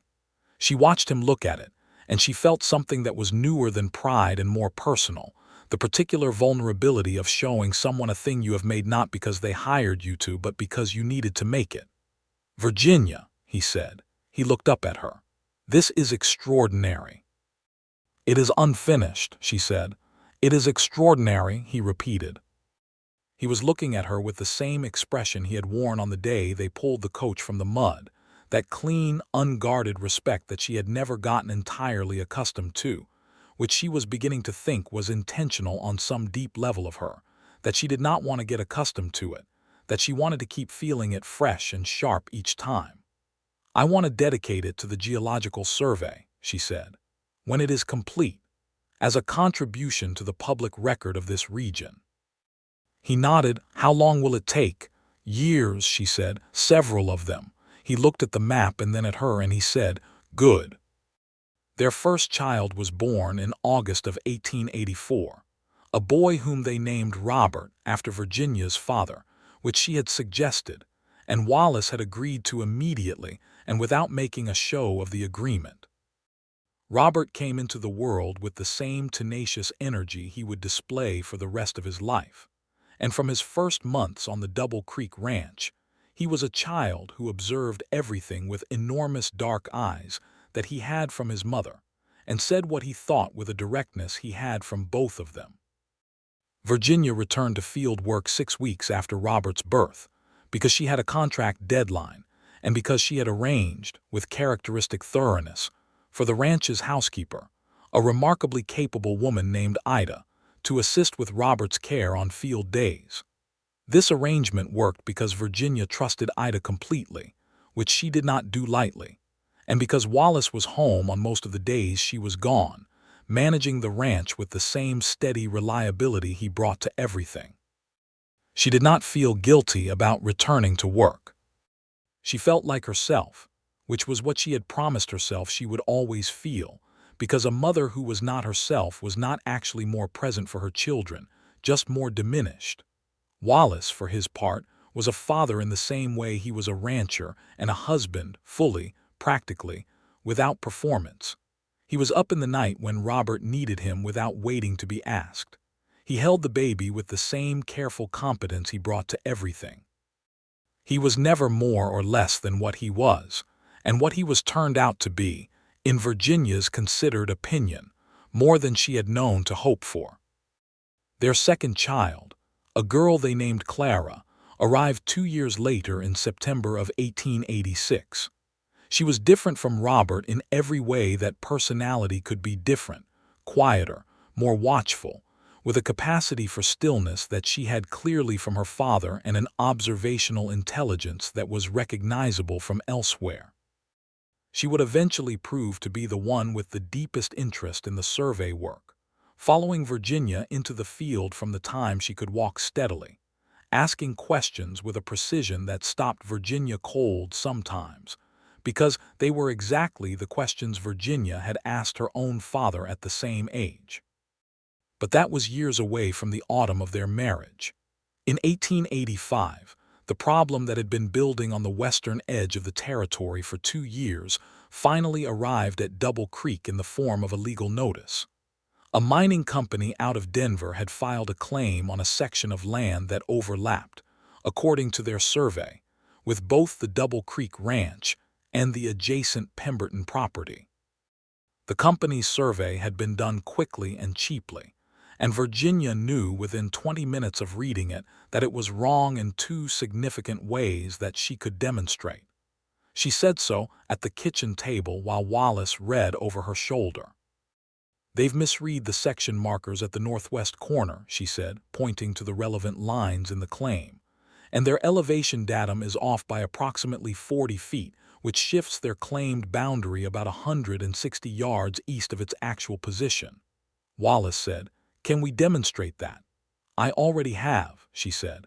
She watched him look at it, and she felt something that was newer than pride and more personal, the particular vulnerability of showing someone a thing you have made not because they hired you to, but because you needed to make it. "Virginia," he said. He looked up at her. "This is extraordinary." "It is unfinished," she said. "It is extraordinary," he repeated. He was looking at her with the same expression he had worn on the day they pulled the coach from the mud, that clean, unguarded respect that she had never gotten entirely accustomed to, which she was beginning to think was intentional on some deep level of her, that she did not want to get accustomed to it, that she wanted to keep feeling it fresh and sharp each time. "I want to dedicate it to the Geological Survey," she said, "when it is complete, as a contribution to the public record of this region." He nodded. "How long will it take?" "Years," she said, "several of them." He looked at the map and then at her, and he said, "Good." Their first child was born in August of 1884, a boy whom they named Robert after Virginia's father, which she had suggested, and Wallace had agreed to immediately and without making a show of the agreement. Robert came into the world with the same tenacious energy he would display for the rest of his life, and from his first months on the Double Creek Ranch, he was a child who observed everything with enormous dark eyes that he had from his mother, and said what he thought with a directness he had from both of them. Virginia returned to field work 6 weeks after Robert's birth, because she had a contract deadline, and because she had arranged, with characteristic thoroughness, for the ranch's housekeeper, a remarkably capable woman named Ida, to assist with Robert's care on field days. This arrangement worked because Virginia trusted Ida completely, which she did not do lightly, and because Wallace was home on most of the days she was gone, managing the ranch with the same steady reliability he brought to everything. She did not feel guilty about returning to work. She felt like herself, which was what she had promised herself she would always feel, because a mother who was not herself was not actually more present for her children, just more diminished. Wallace, for his part, was a father in the same way he was a rancher and a husband, fully, practically, without performance. He was up in the night when Robert needed him without waiting to be asked. He held the baby with the same careful competence he brought to everything. He was never more or less than what he was, and what he was turned out to be, in Virginia's considered opinion, more than she had known to hope for. Their second child, a girl they named Clara, arrived 2 years later in September of 1886. She was different from Robert in every way that personality could be different, quieter, more watchful, with a capacity for stillness that she had clearly from her father and an observational intelligence that was recognizable from elsewhere. She would eventually prove to be the one with the deepest interest in the survey work, following Virginia into the field from the time she could walk steadily, asking questions with a precision that stopped Virginia cold sometimes, because they were exactly the questions Virginia had asked her own father at the same age. But that was years away from the autumn of their marriage. In 1885, the problem that had been building on the western edge of the territory for 2 years finally arrived at Double Creek in the form of a legal notice. A mining company out of Denver had filed a claim on a section of land that overlapped, according to their survey, with both the Double Creek Ranch and the adjacent Pemberton property. The company's survey had been done quickly and cheaply, and Virginia knew within 20 minutes of reading it that it was wrong in 2 significant ways that she could demonstrate. She said so at the kitchen table while Wallace read over her shoulder. "They've misread the section markers at the northwest corner," she said, pointing to the relevant lines in the claim, "and their elevation datum is off by approximately 40 feet, which shifts their claimed boundary about 160 yards east of its actual position." Wallace said, "Can we demonstrate that?" "I already have," she said.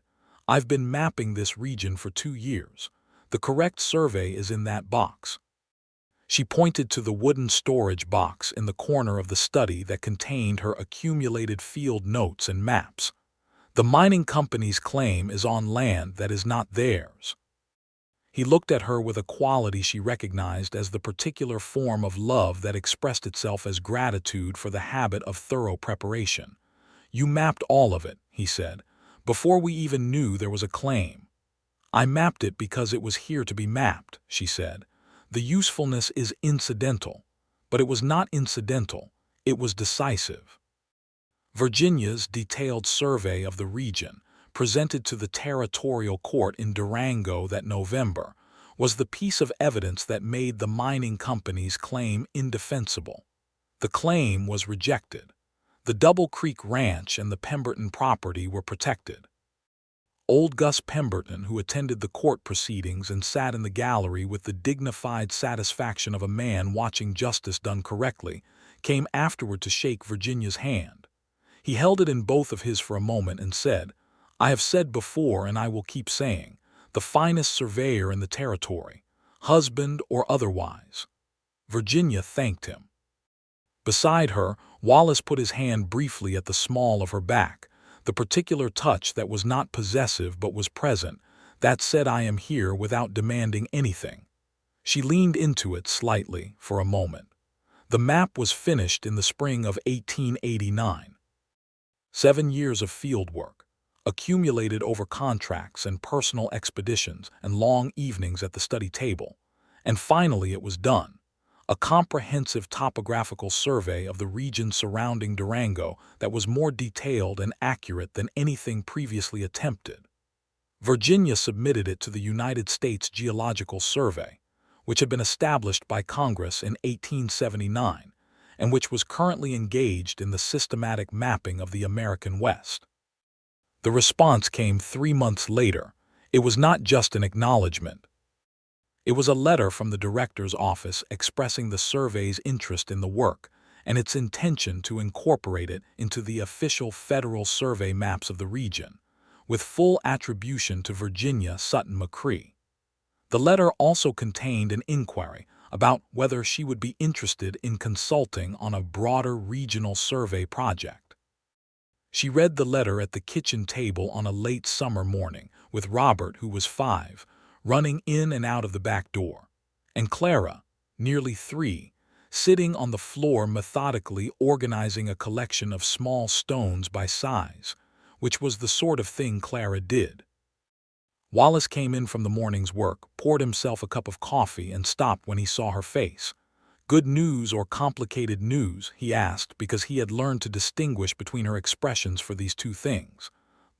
"I've been mapping this region for 2 years. The correct survey is in that box." She pointed to the wooden storage box in the corner of the study that contained her accumulated field notes and maps. "The mining company's claim is on land that is not theirs." He looked at her with a quality she recognized as the particular form of love that expressed itself as gratitude for the habit of thorough preparation. "You mapped all of it," he said, "before we even knew there was a claim." "I mapped it because it was here to be mapped," she said. "The usefulness is incidental, but it was not incidental, it was decisive." Virginia's detailed survey of the region, presented to the territorial court in Durango that November, was the piece of evidence that made the mining company's claim indefensible. The claim was rejected. The Double Creek Ranch and the Pemberton property were protected. Old Gus Pemberton, who attended the court proceedings and sat in the gallery with the dignified satisfaction of a man watching justice done correctly, came afterward to shake Virginia's hand. He held it in both of his for a moment and said, "I have said before and I will keep saying, the finest surveyor in the territory, husband or otherwise." Virginia thanked him. Beside her, Wallace put his hand briefly at the small of her back, the particular touch that was not possessive but was present, that said, "I am here," without demanding anything. She leaned into it slightly for a moment. The map was finished in the spring of 1889. 7 years of field work, accumulated over contracts and personal expeditions and long evenings at the study table. And finally it was done. A comprehensive topographical survey of the region surrounding Durango that was more detailed and accurate than anything previously attempted. Virginia submitted it to the United States Geological Survey, which had been established by Congress in 1879 and which was currently engaged in the systematic mapping of the American West. The response came 3 months later. It was not just an acknowledgement. It was a letter from the director's office expressing the survey's interest in the work and its intention to incorporate it into the official federal survey maps of the region, with full attribution to Virginia Sutton McCrae. The letter also contained an inquiry about whether she would be interested in consulting on a broader regional survey project. She read the letter at the kitchen table on a late summer morning, with Robert, who was 5, running in and out of the back door, and Clara, nearly 3, sitting on the floor methodically organizing a collection of small stones by size, which was the sort of thing Clara did. Wallace came in from the morning's work, poured himself a cup of coffee, and stopped when he saw her face. "Good news or complicated news?" he asked, because he had learned to distinguish between her expressions for these two things.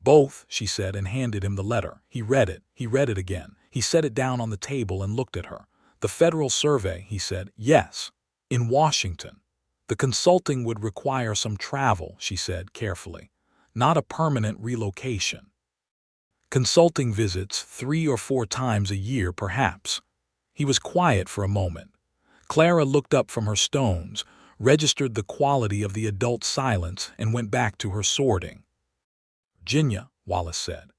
"Both," she said, and handed him the letter. He read it again. He set it down on the table and looked at her. "The Federal Survey," he said. "Yes, in Washington. The consulting would require some travel," she said carefully. "Not a permanent relocation. Consulting visits 3 or 4 times a year, perhaps." He was quiet for a moment. Clara looked up from her stones, registered the quality of the adult silence, and went back to her sorting. "Virginia," Wallace said,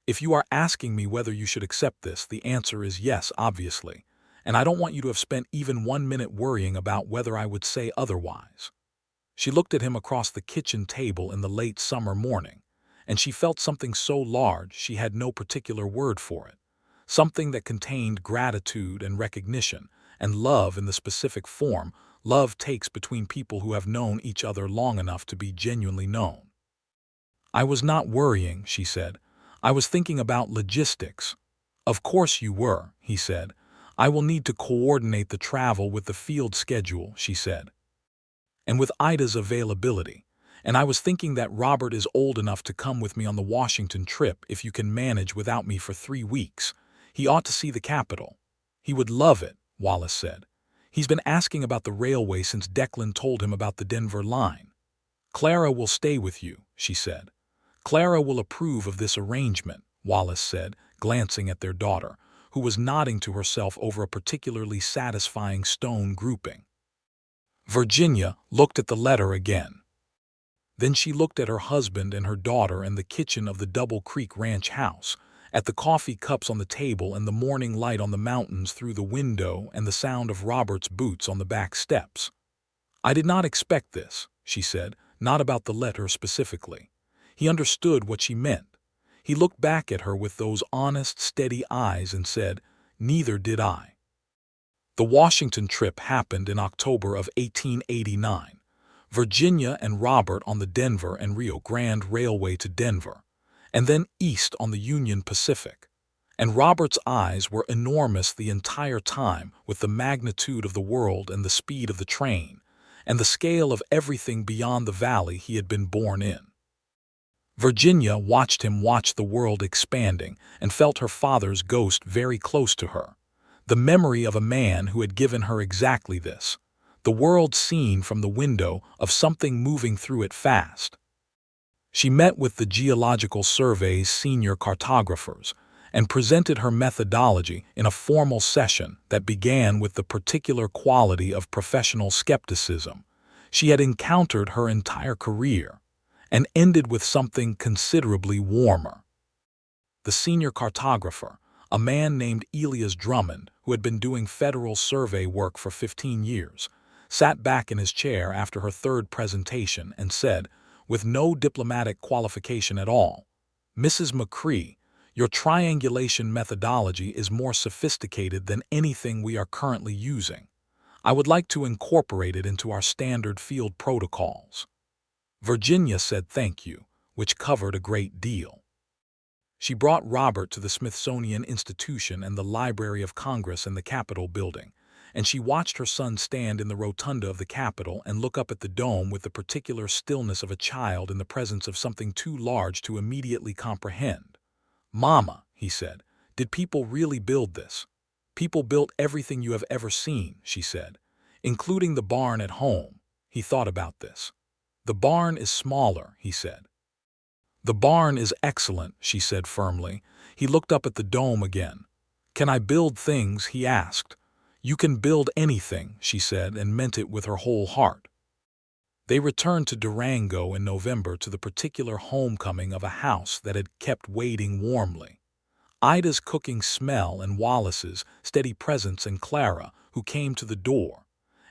"if you are asking me whether you should accept this, the answer is yes, obviously, and I don't want you to have spent even 1 minute worrying about whether I would say otherwise." She looked at him across the kitchen table in the late summer morning, and she felt something so large she had no particular word for it, something that contained gratitude and recognition, and love in the specific form love takes between people who have known each other long enough to be genuinely known. "I was not worrying," she said. "I was thinking about logistics." "Of course you were," he said. "I will need to coordinate the travel with the field schedule," she said, "and with Ida's availability. And I was thinking that Robert is old enough to come with me on the Washington trip if you can manage without me for 3 weeks. He ought to see the capital." "He would love it," Wallace said. "He's been asking about the railway since Declan told him about the Denver line." "Clara will stay with you," she said. "Clara will approve of this arrangement," Wallace said, glancing at their daughter, who was nodding to herself over a particularly satisfying stone grouping. Virginia looked at the letter again. Then she looked at her husband and her daughter and the kitchen of the Double Creek Ranch house, at the coffee cups on the table and the morning light on the mountains through the window and the sound of Robert's boots on the back steps. "I did not expect this," she said, not about the letter specifically. He understood what she meant. He looked back at her with those honest, steady eyes and said, "Neither did I." The Washington trip happened in October of 1889. Virginia and Robert on the Denver and Rio Grande Railway to Denver, and then east on the Union Pacific. And Robert's eyes were enormous the entire time, with the magnitude of the world and the speed of the train, and the scale of everything beyond the valley he had been born in. Virginia watched him watch the world expanding and felt her father's ghost very close to her, the memory of a man who had given her exactly this. The world seen from the window of something moving through it fast. She met with the Geological Survey's senior cartographers and presented her methodology in a formal session that began with the particular quality of professional skepticism she had encountered her entire career and ended with something considerably warmer. The senior cartographer, a man named Elias Drummond, who had been doing federal survey work for 15 years, sat back in his chair after her third presentation and said, with no diplomatic qualification at all, "Mrs. McCrae, your triangulation methodology is more sophisticated than anything we are currently using. I would like to incorporate it into our standard field protocols." Virginia said thank you, which covered a great deal. She brought Robert to the Smithsonian Institution and the Library of Congress and the Capitol building, and she watched her son stand in the rotunda of the Capitol and look up at the dome with the particular stillness of a child in the presence of something too large to immediately comprehend. "Mama," he said, "did people really build this?" "People built everything you have ever seen," she said, "including the barn at home." He thought about this. "The barn is smaller," he said. "The barn is excellent," she said firmly. He looked up at the dome again. "Can I build things?" he asked. "You can build anything," she said, and meant it with her whole heart. They returned to Durango in November to the particular homecoming of a house that had kept waiting warmly. Ida's cooking smell and Wallace's steady presence and Clara, who came to the door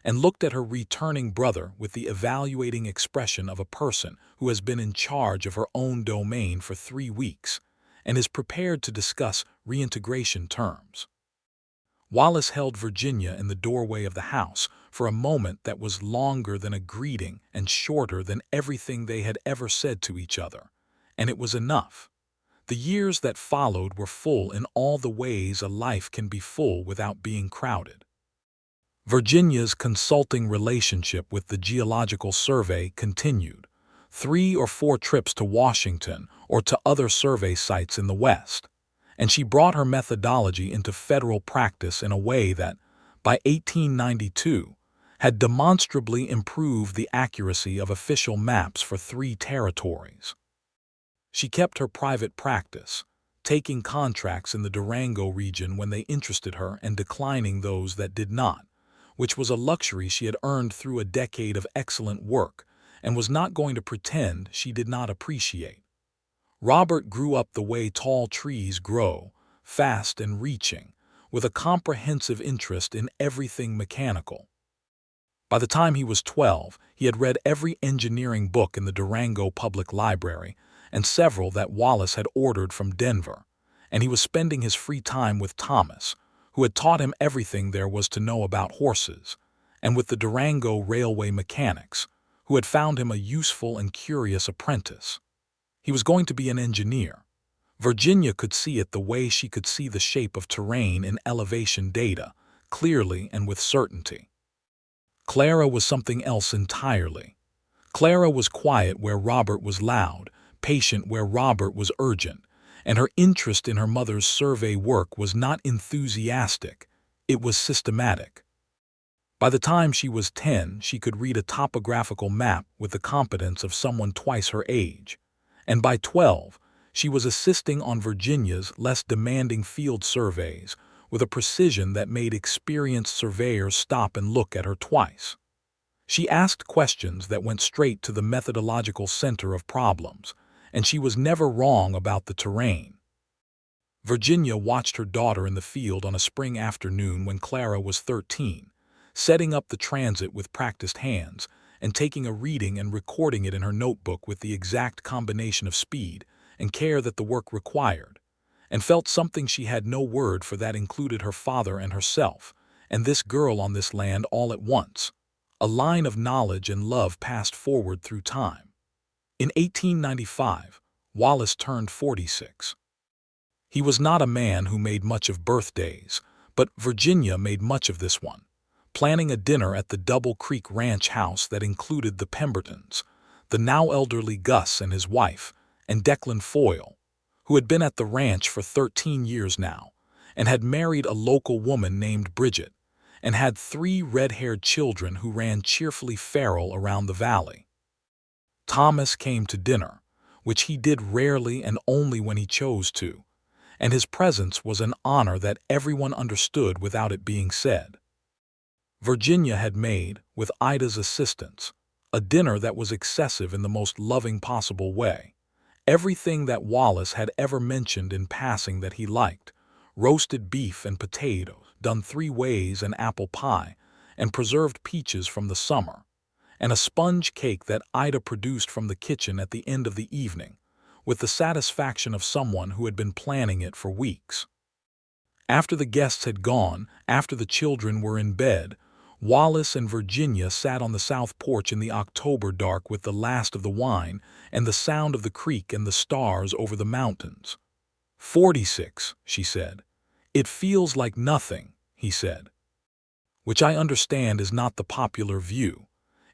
and looked at her returning brother with the evaluating expression of a person who has been in charge of her own domain for 3 weeks and is prepared to discuss reintegration terms. Wallace held Virginia in the doorway of the house for a moment that was longer than a greeting and shorter than everything they had ever said to each other, and it was enough. The years that followed were full in all the ways a life can be full without being crowded. Virginia's consulting relationship with the Geological Survey continued. 3 or 4 trips to Washington or to other survey sites in the West, and she brought her methodology into federal practice in a way that, by 1892, had demonstrably improved the accuracy of official maps for 3 territories. She kept her private practice, taking contracts in the Durango region when they interested her and declining those that did not, which was a luxury she had earned through a decade of excellent work and was not going to pretend she did not appreciate. Robert grew up the way tall trees grow, fast and reaching, with a comprehensive interest in everything mechanical. By the time he was 12, he had read every engineering book in the Durango Public Library and several that Wallace had ordered from Denver, and he was spending his free time with Thomas, who had taught him everything there was to know about horses, and with the Durango railway mechanics, who had found him a useful and curious apprentice. He was going to be an engineer. Virginia could see it the way she could see the shape of terrain in elevation data, clearly and with certainty. Clara was something else entirely. Clara was quiet where Robert was loud, patient where Robert was urgent, and her interest in her mother's survey work was not enthusiastic, it was systematic. By the time she was 10, she could read a topographical map with the competence of someone twice her age, and by 12, she was assisting on Virginia's less demanding field surveys with a precision that made experienced surveyors stop and look at her twice. She asked questions that went straight to the methodological center of problems, and she was never wrong about the terrain. Virginia watched her daughter in the field on a spring afternoon when Clara was 13, setting up the transit with practiced hands and taking a reading and recording it in her notebook with the exact combination of speed and care that the work required, and felt something she had no word for that included her father and herself, and this girl on this land all at once. A line of knowledge and love passed forward through time. In 1895, Wallace turned 46. He was not a man who made much of birthdays, but Virginia made much of this one, planning a dinner at the Double Creek Ranch house that included the Pembertons, the now elderly Gus and his wife, and Declan Foyle, who had been at the ranch for 13 years now, and had married a local woman named Bridget, and had 3 red-haired children who ran cheerfully feral around the valley. Thomas came to dinner, which he did rarely and only when he chose to, and his presence was an honor that everyone understood without it being said. Virginia had made, with Ida's assistance, a dinner that was excessive in the most loving possible way. Everything that Wallace had ever mentioned in passing that he liked, roasted beef and potatoes, done 3 ways and apple pie, and preserved peaches from the summer, and a sponge cake that Ida produced from the kitchen at the end of the evening, with the satisfaction of someone who had been planning it for weeks. After the guests had gone, after the children were in bed, Wallace and Virginia sat on the south porch in the October dark with the last of the wine and the sound of the creek and the stars over the mountains. "46, she said. "It feels like nothing," he said. "Which I understand is not the popular view.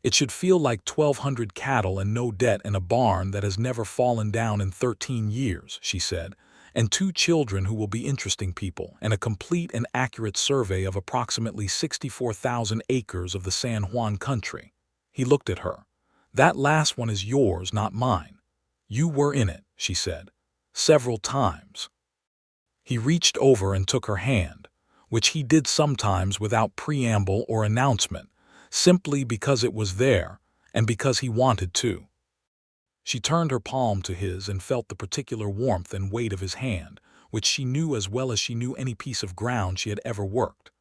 It should feel like 1,200 cattle and no debt in a barn that has never fallen down in 13 years, she said, and 2 children who will be interesting people, and a complete and accurate survey of approximately 64,000 acres of the San Juan country." He looked at her. "That last one is yours, not mine. You were in it," she said, "several times." He reached over and took her hand, which he did sometimes without preamble or announcement, simply because it was there and because he wanted to. She turned her palm to his and felt the particular warmth and weight of his hand, which she knew as well as she knew any piece of ground she had ever worked.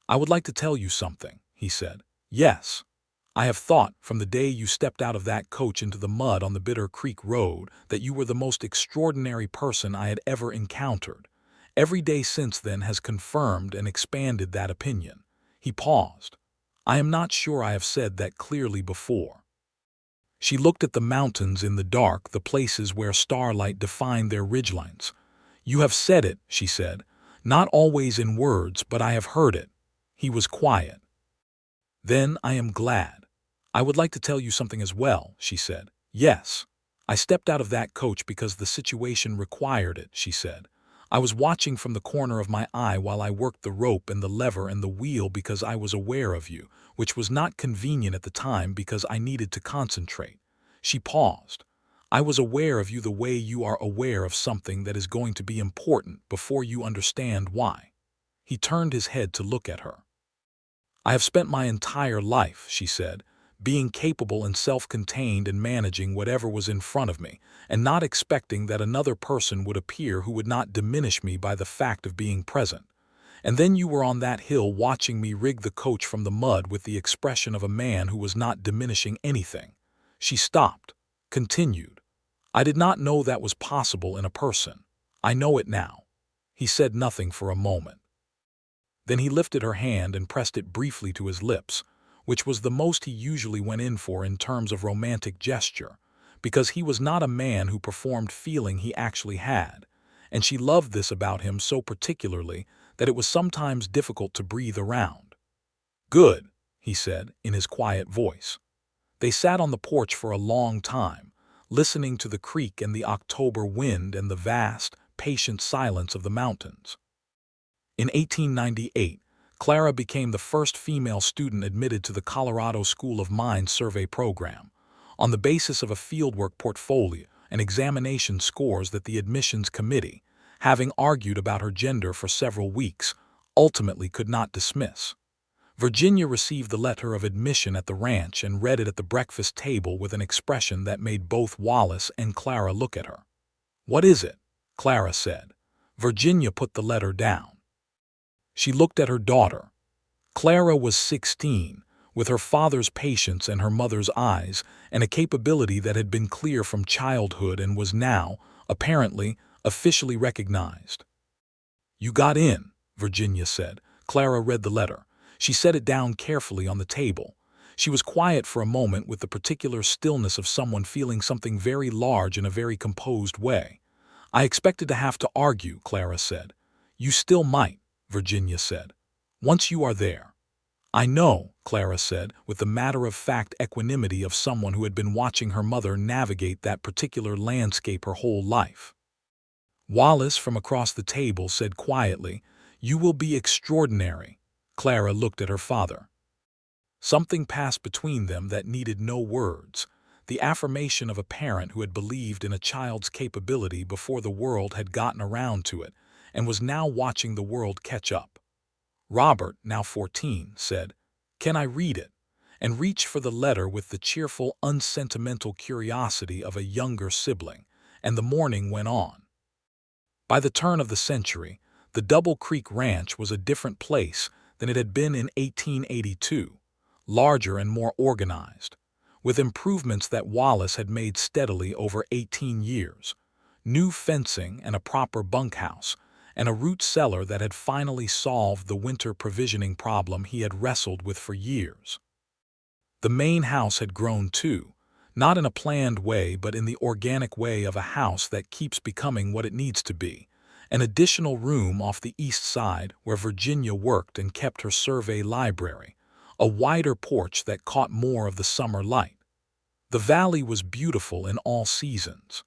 "I would like to tell you something," he said. "Yes. I have thought, from the day you stepped out of that coach into the mud on the Bitter Creek Road, that you were the most extraordinary person I had ever encountered. Every day since then has confirmed and expanded that opinion." He paused. "I am not sure I have said that clearly before." She looked at the mountains in the dark, the places where starlight defined their ridgelines. "You have said it," she said. "Not always in words, but I have heard it." He was quiet. "Then I am glad. I would like to tell you something as well," she said. "Yes. I stepped out of that coach because the situation required it," she said. "I was watching from the corner of my eye while I worked the rope and the lever and the wheel because I was aware of you, which was not convenient at the time because I needed to concentrate." She paused. "I was aware of you the way you are aware of something that is going to be important before you understand why." He turned his head to look at her. "I have spent my entire life," she said, "being capable and self-contained and managing whatever was in front of me, and not expecting that another person would appear who would not diminish me by the fact of being present. And then you were on that hill watching me rig the coach from the mud with the expression of a man who was not diminishing anything." She stopped, continued. "I did not know that was possible in a person. I know it now." He said nothing for a moment. Then he lifted her hand and pressed it briefly to his lips, which was the most he usually went in for in terms of romantic gesture, because he was not a man who performed feeling he actually had, and she loved this about him so particularly that it was sometimes difficult to breathe around. "Good," he said in his quiet voice. They sat on the porch for a long time, listening to the creek and the October wind and the vast, patient silence of the mountains. In 1898, Clara became the first female student admitted to the Colorado School of Mines survey program, on the basis of a fieldwork portfolio and examination scores that the admissions committee, having argued about her gender for several weeks, ultimately could not dismiss. Virginia received the letter of admission at the ranch and read it at the breakfast table with an expression that made both Wallace and Clara look at her. "What is it?" Clara said. Virginia put the letter down. She looked at her daughter. Clara was 16, with her father's patience and her mother's eyes, and a capability that had been clear from childhood and was now, apparently, officially recognized. "You got in," Virginia said. Clara read the letter. She set it down carefully on the table. She was quiet for a moment with the particular stillness of someone feeling something very large in a very composed way. "I expected to have to argue," Clara said. "You still might," Virginia said, "once you are there." "I know," Clara said, with the matter-of-fact equanimity of someone who had been watching her mother navigate that particular landscape her whole life. Wallace, from across the table, said quietly, "You will be extraordinary." Clara looked at her father. Something passed between them that needed no words, the affirmation of a parent who had believed in a child's capability before the world had gotten around to it, and was now watching the world catch up. Robert, now 14, said, "Can I read it?" and reached for the letter with the cheerful, unsentimental curiosity of a younger sibling, and the morning went on. By the turn of the century, the Double Creek Ranch was a different place than it had been in 1882, larger and more organized, with improvements that Wallace had made steadily over 18 years, new fencing and a proper bunkhouse, and a root cellar that had finally solved the winter provisioning problem he had wrestled with for years. The main house had grown too, not in a planned way but in the organic way of a house that keeps becoming what it needs to be, an additional room off the east side where Virginia worked and kept her survey library, a wider porch that caught more of the summer light. The valley was beautiful in all seasons.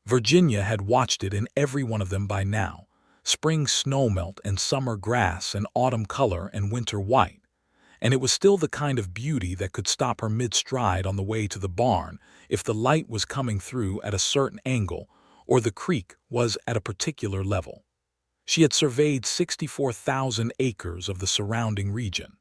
Virginia had watched it in every one of them by now: spring snowmelt and summer grass and autumn color and winter white. And it was still the kind of beauty that could stop her mid-stride on the way to the barn if the light was coming through at a certain angle or the creek was at a particular level. She had surveyed 64,000 acres of the surrounding region.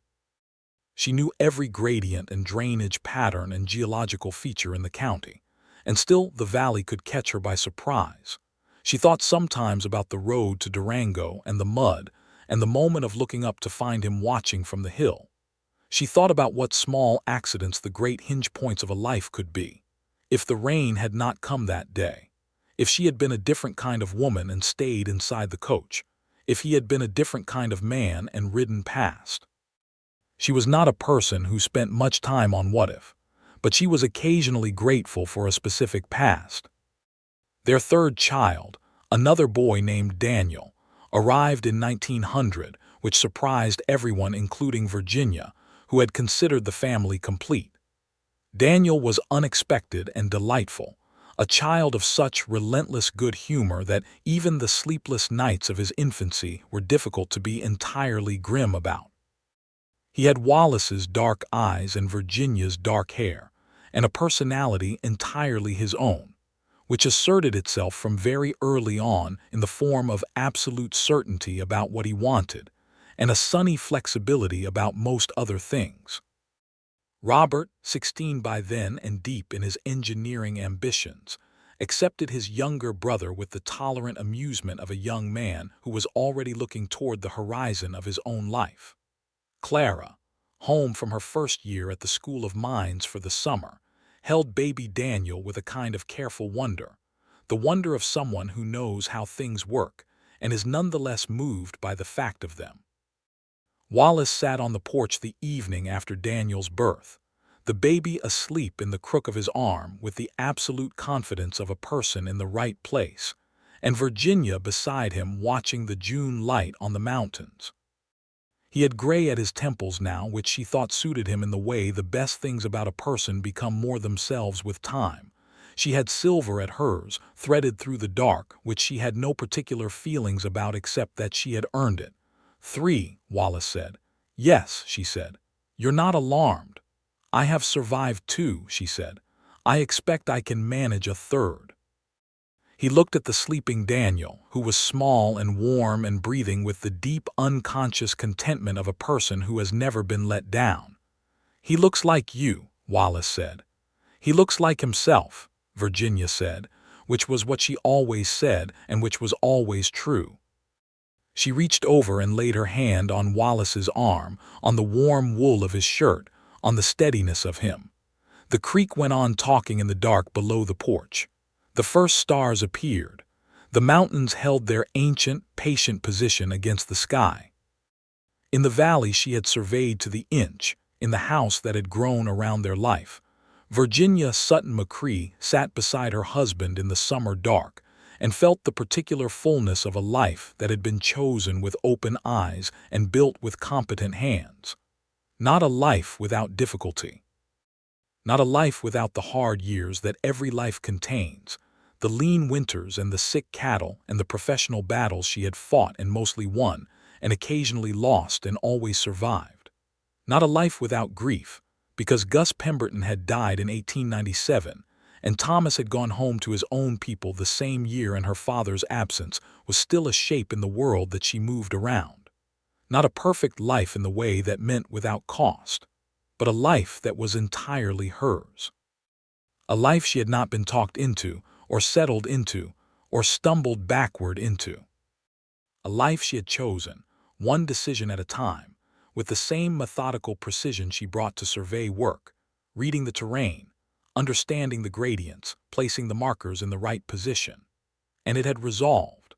She knew every gradient and drainage pattern and geological feature in the county, and still the valley could catch her by surprise. She thought sometimes about the road to Durango and the mud and the moment of looking up to find him watching from the hill. She thought about what small accidents the great hinge points of a life could be. If the rain had not come that day, if she had been a different kind of woman and stayed inside the coach, if he had been a different kind of man and ridden past. She was not a person who spent much time on what if, but she was occasionally grateful for a specific past. Their third child, another boy named Daniel, arrived in 1900, which surprised everyone including Virginia, who had considered the family complete. Daniel was unexpected and delightful, a child of such relentless good humor that even the sleepless nights of his infancy were difficult to be entirely grim about. He had Wallace's dark eyes and Virginia's dark hair, and a personality entirely his own, which asserted itself from very early on in the form of absolute certainty about what he wanted, and a sunny flexibility about most other things. Robert, 16 by then and deep in his engineering ambitions, accepted his younger brother with the tolerant amusement of a young man who was already looking toward the horizon of his own life. Clara, home from her first year at the School of Mines for the summer, held baby Daniel with a kind of careful wonder, the wonder of someone who knows how things work and is nonetheless moved by the fact of them. Wallace sat on the porch the evening after Daniel's birth, the baby asleep in the crook of his arm with the absolute confidence of a person in the right place, and Virginia beside him watching the June light on the mountains. He had gray at his temples now, which she thought suited him in the way the best things about a person become more themselves with time. She had silver at hers, threaded through the dark, which she had no particular feelings about except that she had earned it. 3, Wallace said. Yes, she said. You're not alarmed. I have survived 2, she said. I expect I can manage a 3rd. He looked at the sleeping Daniel, who was small and warm and breathing with the deep unconscious contentment of a person who has never been let down. He looks like you, Wallace said. He looks like himself, Virginia said, which was what she always said and which was always true. She reached over and laid her hand on Wallace's arm, on the warm wool of his shirt, on the steadiness of him. The creek went on talking in the dark below the porch. The first stars appeared. The mountains held their ancient, patient position against the sky. In the valley she had surveyed to the inch, in the house that had grown around their life. Virginia Sutton McCrae sat beside her husband in the summer dark, and felt the particular fullness of a life that had been chosen with open eyes and built with competent hands. Not a life without difficulty. Not a life without the hard years that every life contains, the lean winters and the sick cattle and the professional battles she had fought and mostly won, and occasionally lost and always survived. Not a life without grief, because Gus Pemberton had died in 1897, and Thomas had gone home to his own people the same year, and her father's absence was still a shape in the world that she moved around. Not a perfect life in the way that meant without cost, but a life that was entirely hers. A life she had not been talked into, or settled into, or stumbled backward into. A life she had chosen, one decision at a time, with the same methodical precision she brought to survey work, reading the terrain, understanding the gradients, placing the markers in the right position. And it had resolved.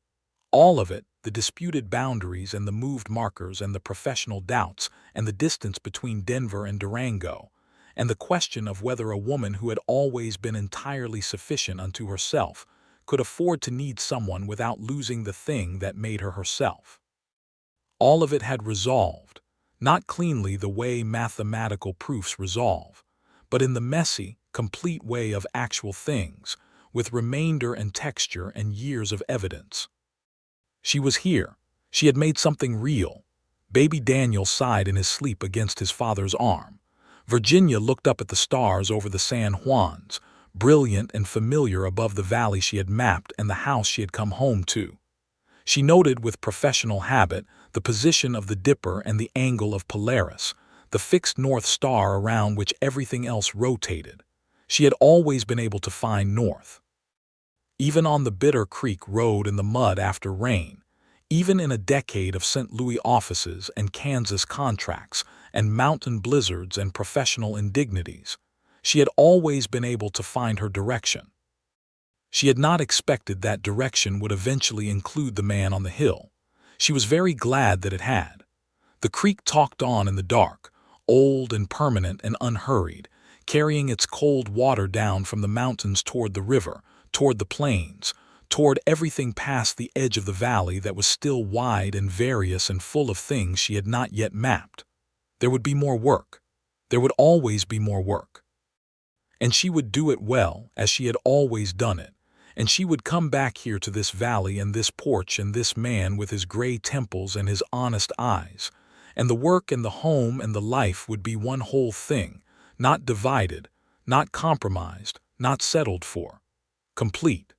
All of it, the disputed boundaries and the moved markers and the professional doubts and the distance between Denver and Durango, and the question of whether a woman who had always been entirely sufficient unto herself could afford to need someone without losing the thing that made her herself. All of it had resolved, not cleanly the way mathematical proofs resolve, but in the messy, complete way of actual things, with remainder and texture and years of evidence. She was here. She had made something real. Baby Daniel sighed in his sleep against his father's arm. Virginia looked up at the stars over the San Juans, brilliant and familiar above the valley she had mapped and the house she had come home to. She noted with professional habit the position of the Dipper and the angle of Polaris, the fixed North Star around which everything else rotated. She had always been able to find north. Even on the Bitter Creek road in the mud after rain, even in a decade of St. Louis offices and Kansas contracts and mountain blizzards and professional indignities, she had always been able to find her direction. She had not expected that direction would eventually include the man on the hill. She was very glad that it had. The creek talked on in the dark, old and permanent and unhurried, carrying its cold water down from the mountains toward the river, toward the plains, toward everything past the edge of the valley that was still wide and various and full of things she had not yet mapped. There would be more work. There would always be more work. And she would do it well, as she had always done it. And she would come back here to this valley and this porch and this man with his gray temples and his honest eyes. And the work and the home and the life would be one whole thing, not divided, not compromised, not settled for. Complete.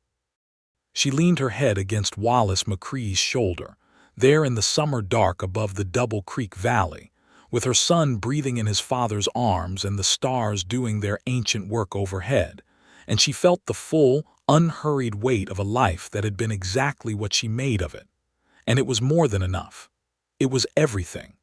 She leaned her head against Wallace McCrae's shoulder, there in the summer dark above the Double Creek Valley, with her son breathing in his father's arms and the stars doing their ancient work overhead, and she felt the full, unhurried weight of a life that had been exactly what she made of it. And it was more than enough. It was everything.